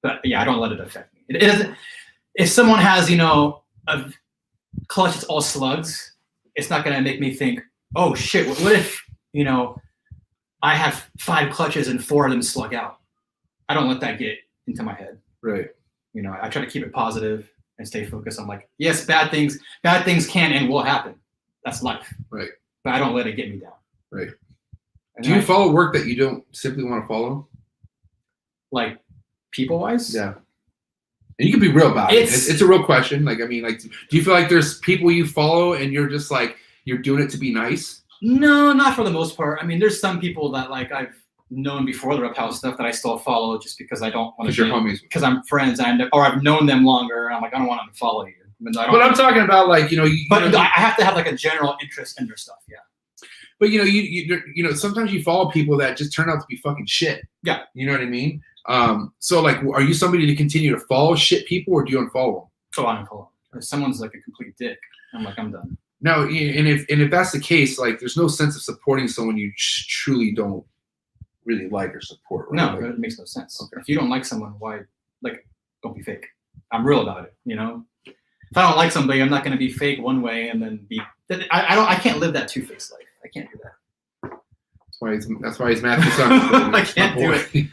But yeah, I don't let it affect me. It doesn't. If someone has, you know, a clutch that's all slugs, it's not gonna make me think, oh shit, what if, you know, I have 5 clutches and 4 of them slug out? I don't let that get into my head. Right. You know, I try to keep it positive and stay focused. I'm like, yes, bad things can and will happen. That's life. Right. But I don't let it get me down. Right. And Do you follow work that you don't simply want to follow? Like people-wise? Yeah. And you can be real about it. It's a real question. Like, I mean, like, do you feel like there's people you follow and you're just like, you're doing it to be nice? No, not for the most part. I mean, there's some people that like I've known before the Reptile stuff that I still follow just because I don't want to. Because you're homies. Because I'm friends or I've known them longer. And I'm like, I don't want them to follow you. But I'm talking about like, you know. I have to have like a general interest in their stuff. Yeah. But you know, you know, sometimes you follow people that just turn out to be fucking shit. Yeah. You know what I mean? So like, are you somebody to continue to follow shit people, or do you unfollow them? Oh, I unfollow. If someone's like a complete dick, I'm like, I'm done. No, and if that's the case, like, there's no sense of supporting someone you truly don't really like or support. Right? No, Like, it makes no sense. Okay. If you don't like someone, why? Like, don't be fake. I'm real about it. You know, if I don't like somebody, I'm not going to be fake one way and then be. I can't live that two-faced life. I can't do that. That's why he's Matthew Sommers. I can't do it.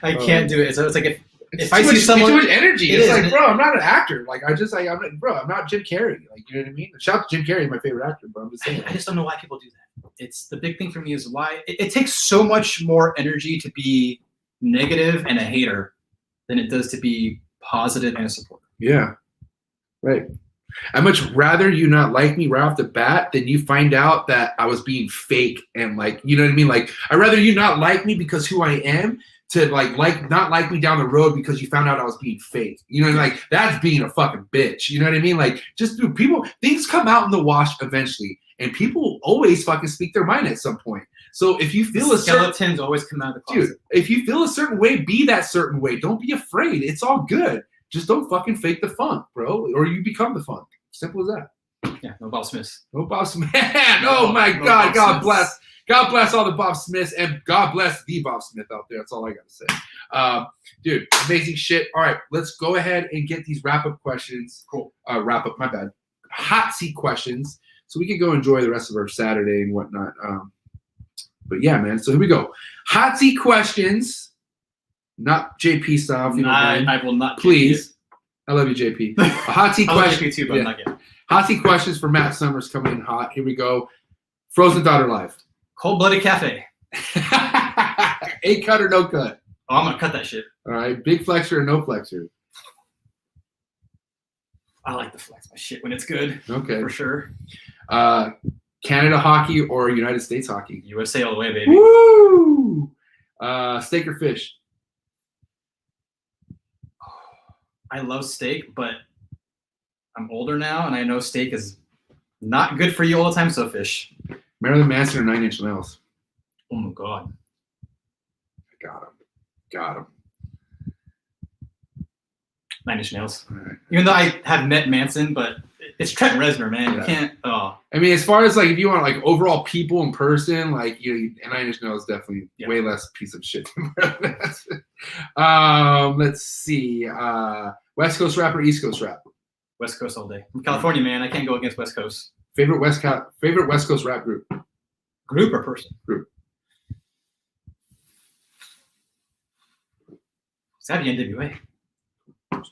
I can't do it. So it's like if I see it's someone, too much energy. it It's is, like, and bro, I'm not an actor. Like, I'm not Jim Carrey. Like, you know what I mean? Shout out to Jim Carrey, my favorite actor, but I'm just saying. I just don't know why people do that. It's the big thing for me is why it takes so much more energy to be negative and a hater than it does to be positive and a supporter. Yeah. Right. I'd much rather you not like me right off the bat than you find out that I was being fake and like, you know what I mean? Like, I'd rather you not like me because who I am to like not like me down the road because you found out I was being fake. You know, like, that's being a fucking bitch. You know what I mean? Like, just dude, things come out in the wash eventually, and people always fucking speak their mind at some point. So if you feel skeletons always come out of the closet. Dude, if you feel a certain way, be that certain way. Don't be afraid. It's all good. Just don't fucking fake the funk, bro, or you become the funk. Simple as that. Yeah, no Bob Smiths. No Bob Smith. Oh my God. God bless. God bless all the Bob Smiths, and God bless the Bob Smith out there. That's all I got to say. Dude, amazing shit. All right, let's go ahead and get these wrap-up questions. Cool. My bad. Hot seat questions, so we can go enjoy the rest of our Saturday and whatnot. But yeah, man, so here we go. Hot seat questions, not JP style. If you don't mind. I will not. Please. I love you, JP. A hot seat question. I love you too, but yeah. not yet. Hot seat questions for Matt Sommers coming in hot. Here we go. Frozen Daughter Live. Cold-blooded cafe. 8 cut or no cut? Oh, I'm gonna cut that shit. All right. Big flexor or no flexor? I like to flex my shit when it's good. Okay. For sure. Canada hockey or United States hockey? USA all the way, baby. Woo! Steak or fish? I love steak, but I'm older now, and I know steak is not good for you all the time, so fish. Marilyn Manson or 9 Inch Nails? Oh, my God. Got him. 9 Inch Nails. All right. Even though I have met Manson, but it's Trent Reznor, man. Yeah. You can't. Oh. I mean, as far as like if you want like overall people in person, like and 9 Inch Nails definitely way less piece of shit than Marilyn Manson. Let's see. West Coast rap or East Coast rap? West Coast all day. I'm California, man. I can't go against West Coast. Favorite West Coast rap group? Group or person? Group. It's gotta be NWA. I was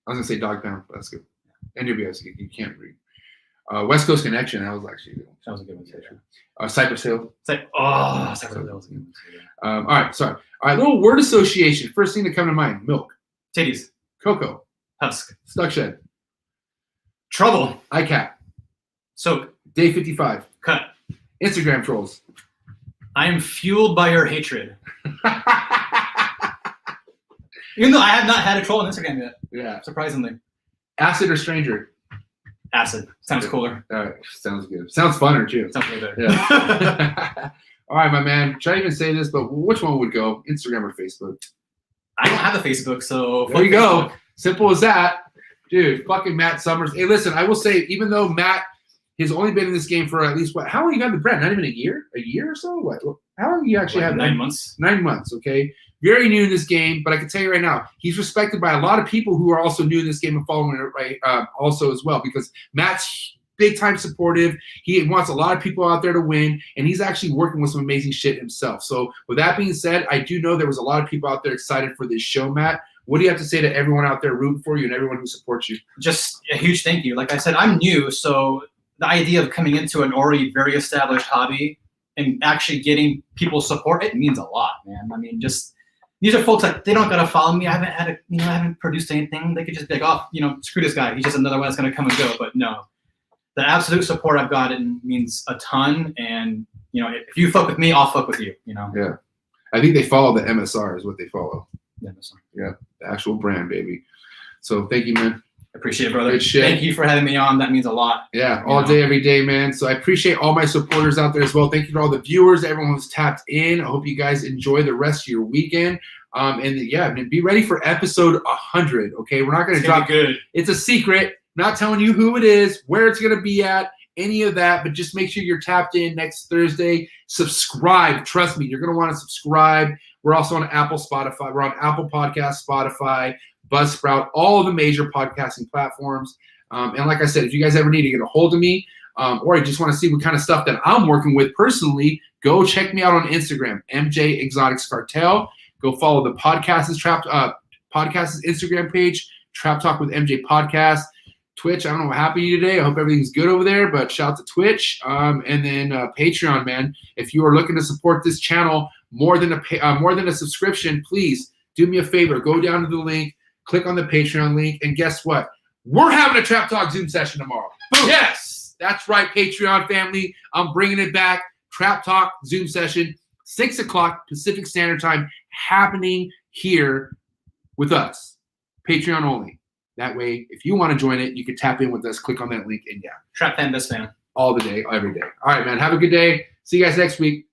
gonna say Dog Pound, but that's good. NWA, you can't read. West Coast Connection. That was actually a good one. That was a good one too. Cypress Hill. It's like, oh, Cypress Hill was a good one too. Yeah. All right, sorry. All right, little word association. First thing to come to mind: milk, Titties. cocoa, Husk. stuck shed, Trouble. ICAP, Soak. day 55, Cut. Instagram trolls. I am fueled by your hatred. Even though I have not had a troll on Instagram yet, Yeah. surprisingly. Acid or stranger? Acid. Sounds cooler. All right, sounds good. Sounds funner too. Sounds way better. Yeah. All right, my man. Should I even say this? But which one would go? Instagram or Facebook? I don't have a Facebook, so There you Facebook. go. Simple as that. Dude, fucking Matt Sommers. Hey, listen, I will say, even though Matt has only been in this game for at least, what? How long you got the brand? Not even a year? A year or so? What? How long you actually have? 9 months. 9 months, okay? Very new in this game, but I can tell you right now, he's respected by a lot of people who are also new in this game and following it right also as well, because Matt's big time supportive. He wants a lot of people out there to win, and he's actually working with some amazing shit himself. So with that being said, I do know there was a lot of people out there excited for this show, Matt. What do you have to say to everyone out there rooting for you and everyone who supports you? Just a huge thank you. Like I said, I'm new, so the idea of coming into an already very established hobby and actually getting people's support, it means a lot, man. I mean, just these are folks that they don't gotta follow me. I haven't produced anything. They could just be like, oh, screw this guy. He's just another one that's gonna come and go. But no, the absolute support I've gotten means a ton. And if you fuck with me, I'll fuck with you. Yeah, I think they follow the MSR is what they follow. Yeah, the actual brand, baby. So thank you, man. Appreciate it, brother. Good shit. Thank you for having me on. That means a lot. Yeah, all day, every day, man. So I appreciate all my supporters out there as well. Thank you to all the viewers, everyone who's tapped in. I hope you guys enjoy the rest of your weekend. And yeah, be ready for episode 100. Okay, we're not going to drop. Good. It's a secret. Not telling you who it is, where it's going to be at, any of that. But just make sure you're tapped in next Thursday. Subscribe. Trust me, you're going to want to subscribe. We're also on Apple, Spotify. We're on Apple Podcasts, Spotify, Buzzsprout, all of the major podcasting platforms. And like I said, if you guys ever need to get a hold of me, or you just want to see what kind of stuff that I'm working with personally, go check me out on Instagram, mjexoticscartal. Go follow the podcast's Instagram page, Trap Talk with MJ Podcast. Twitch, I don't know what happened to you today. I hope everything's good over there, but shout out to Twitch. And then Patreon, man. If you are looking to support this channel more than a subscription, please do me a favor. Go down to the link, click on the Patreon link, and guess what? We're having a Trap Talk Zoom session tomorrow. Boom. Yes, that's right, Patreon family. I'm bringing it back. Trap Talk Zoom session, 6 o'clock Pacific Standard Time, happening here with us. Patreon only. That way, if you want to join it, you can tap in with us. Click on that link, and yeah. Trap fan, best fan. All the day, every day. All right, man. Have a good day. See you guys next week.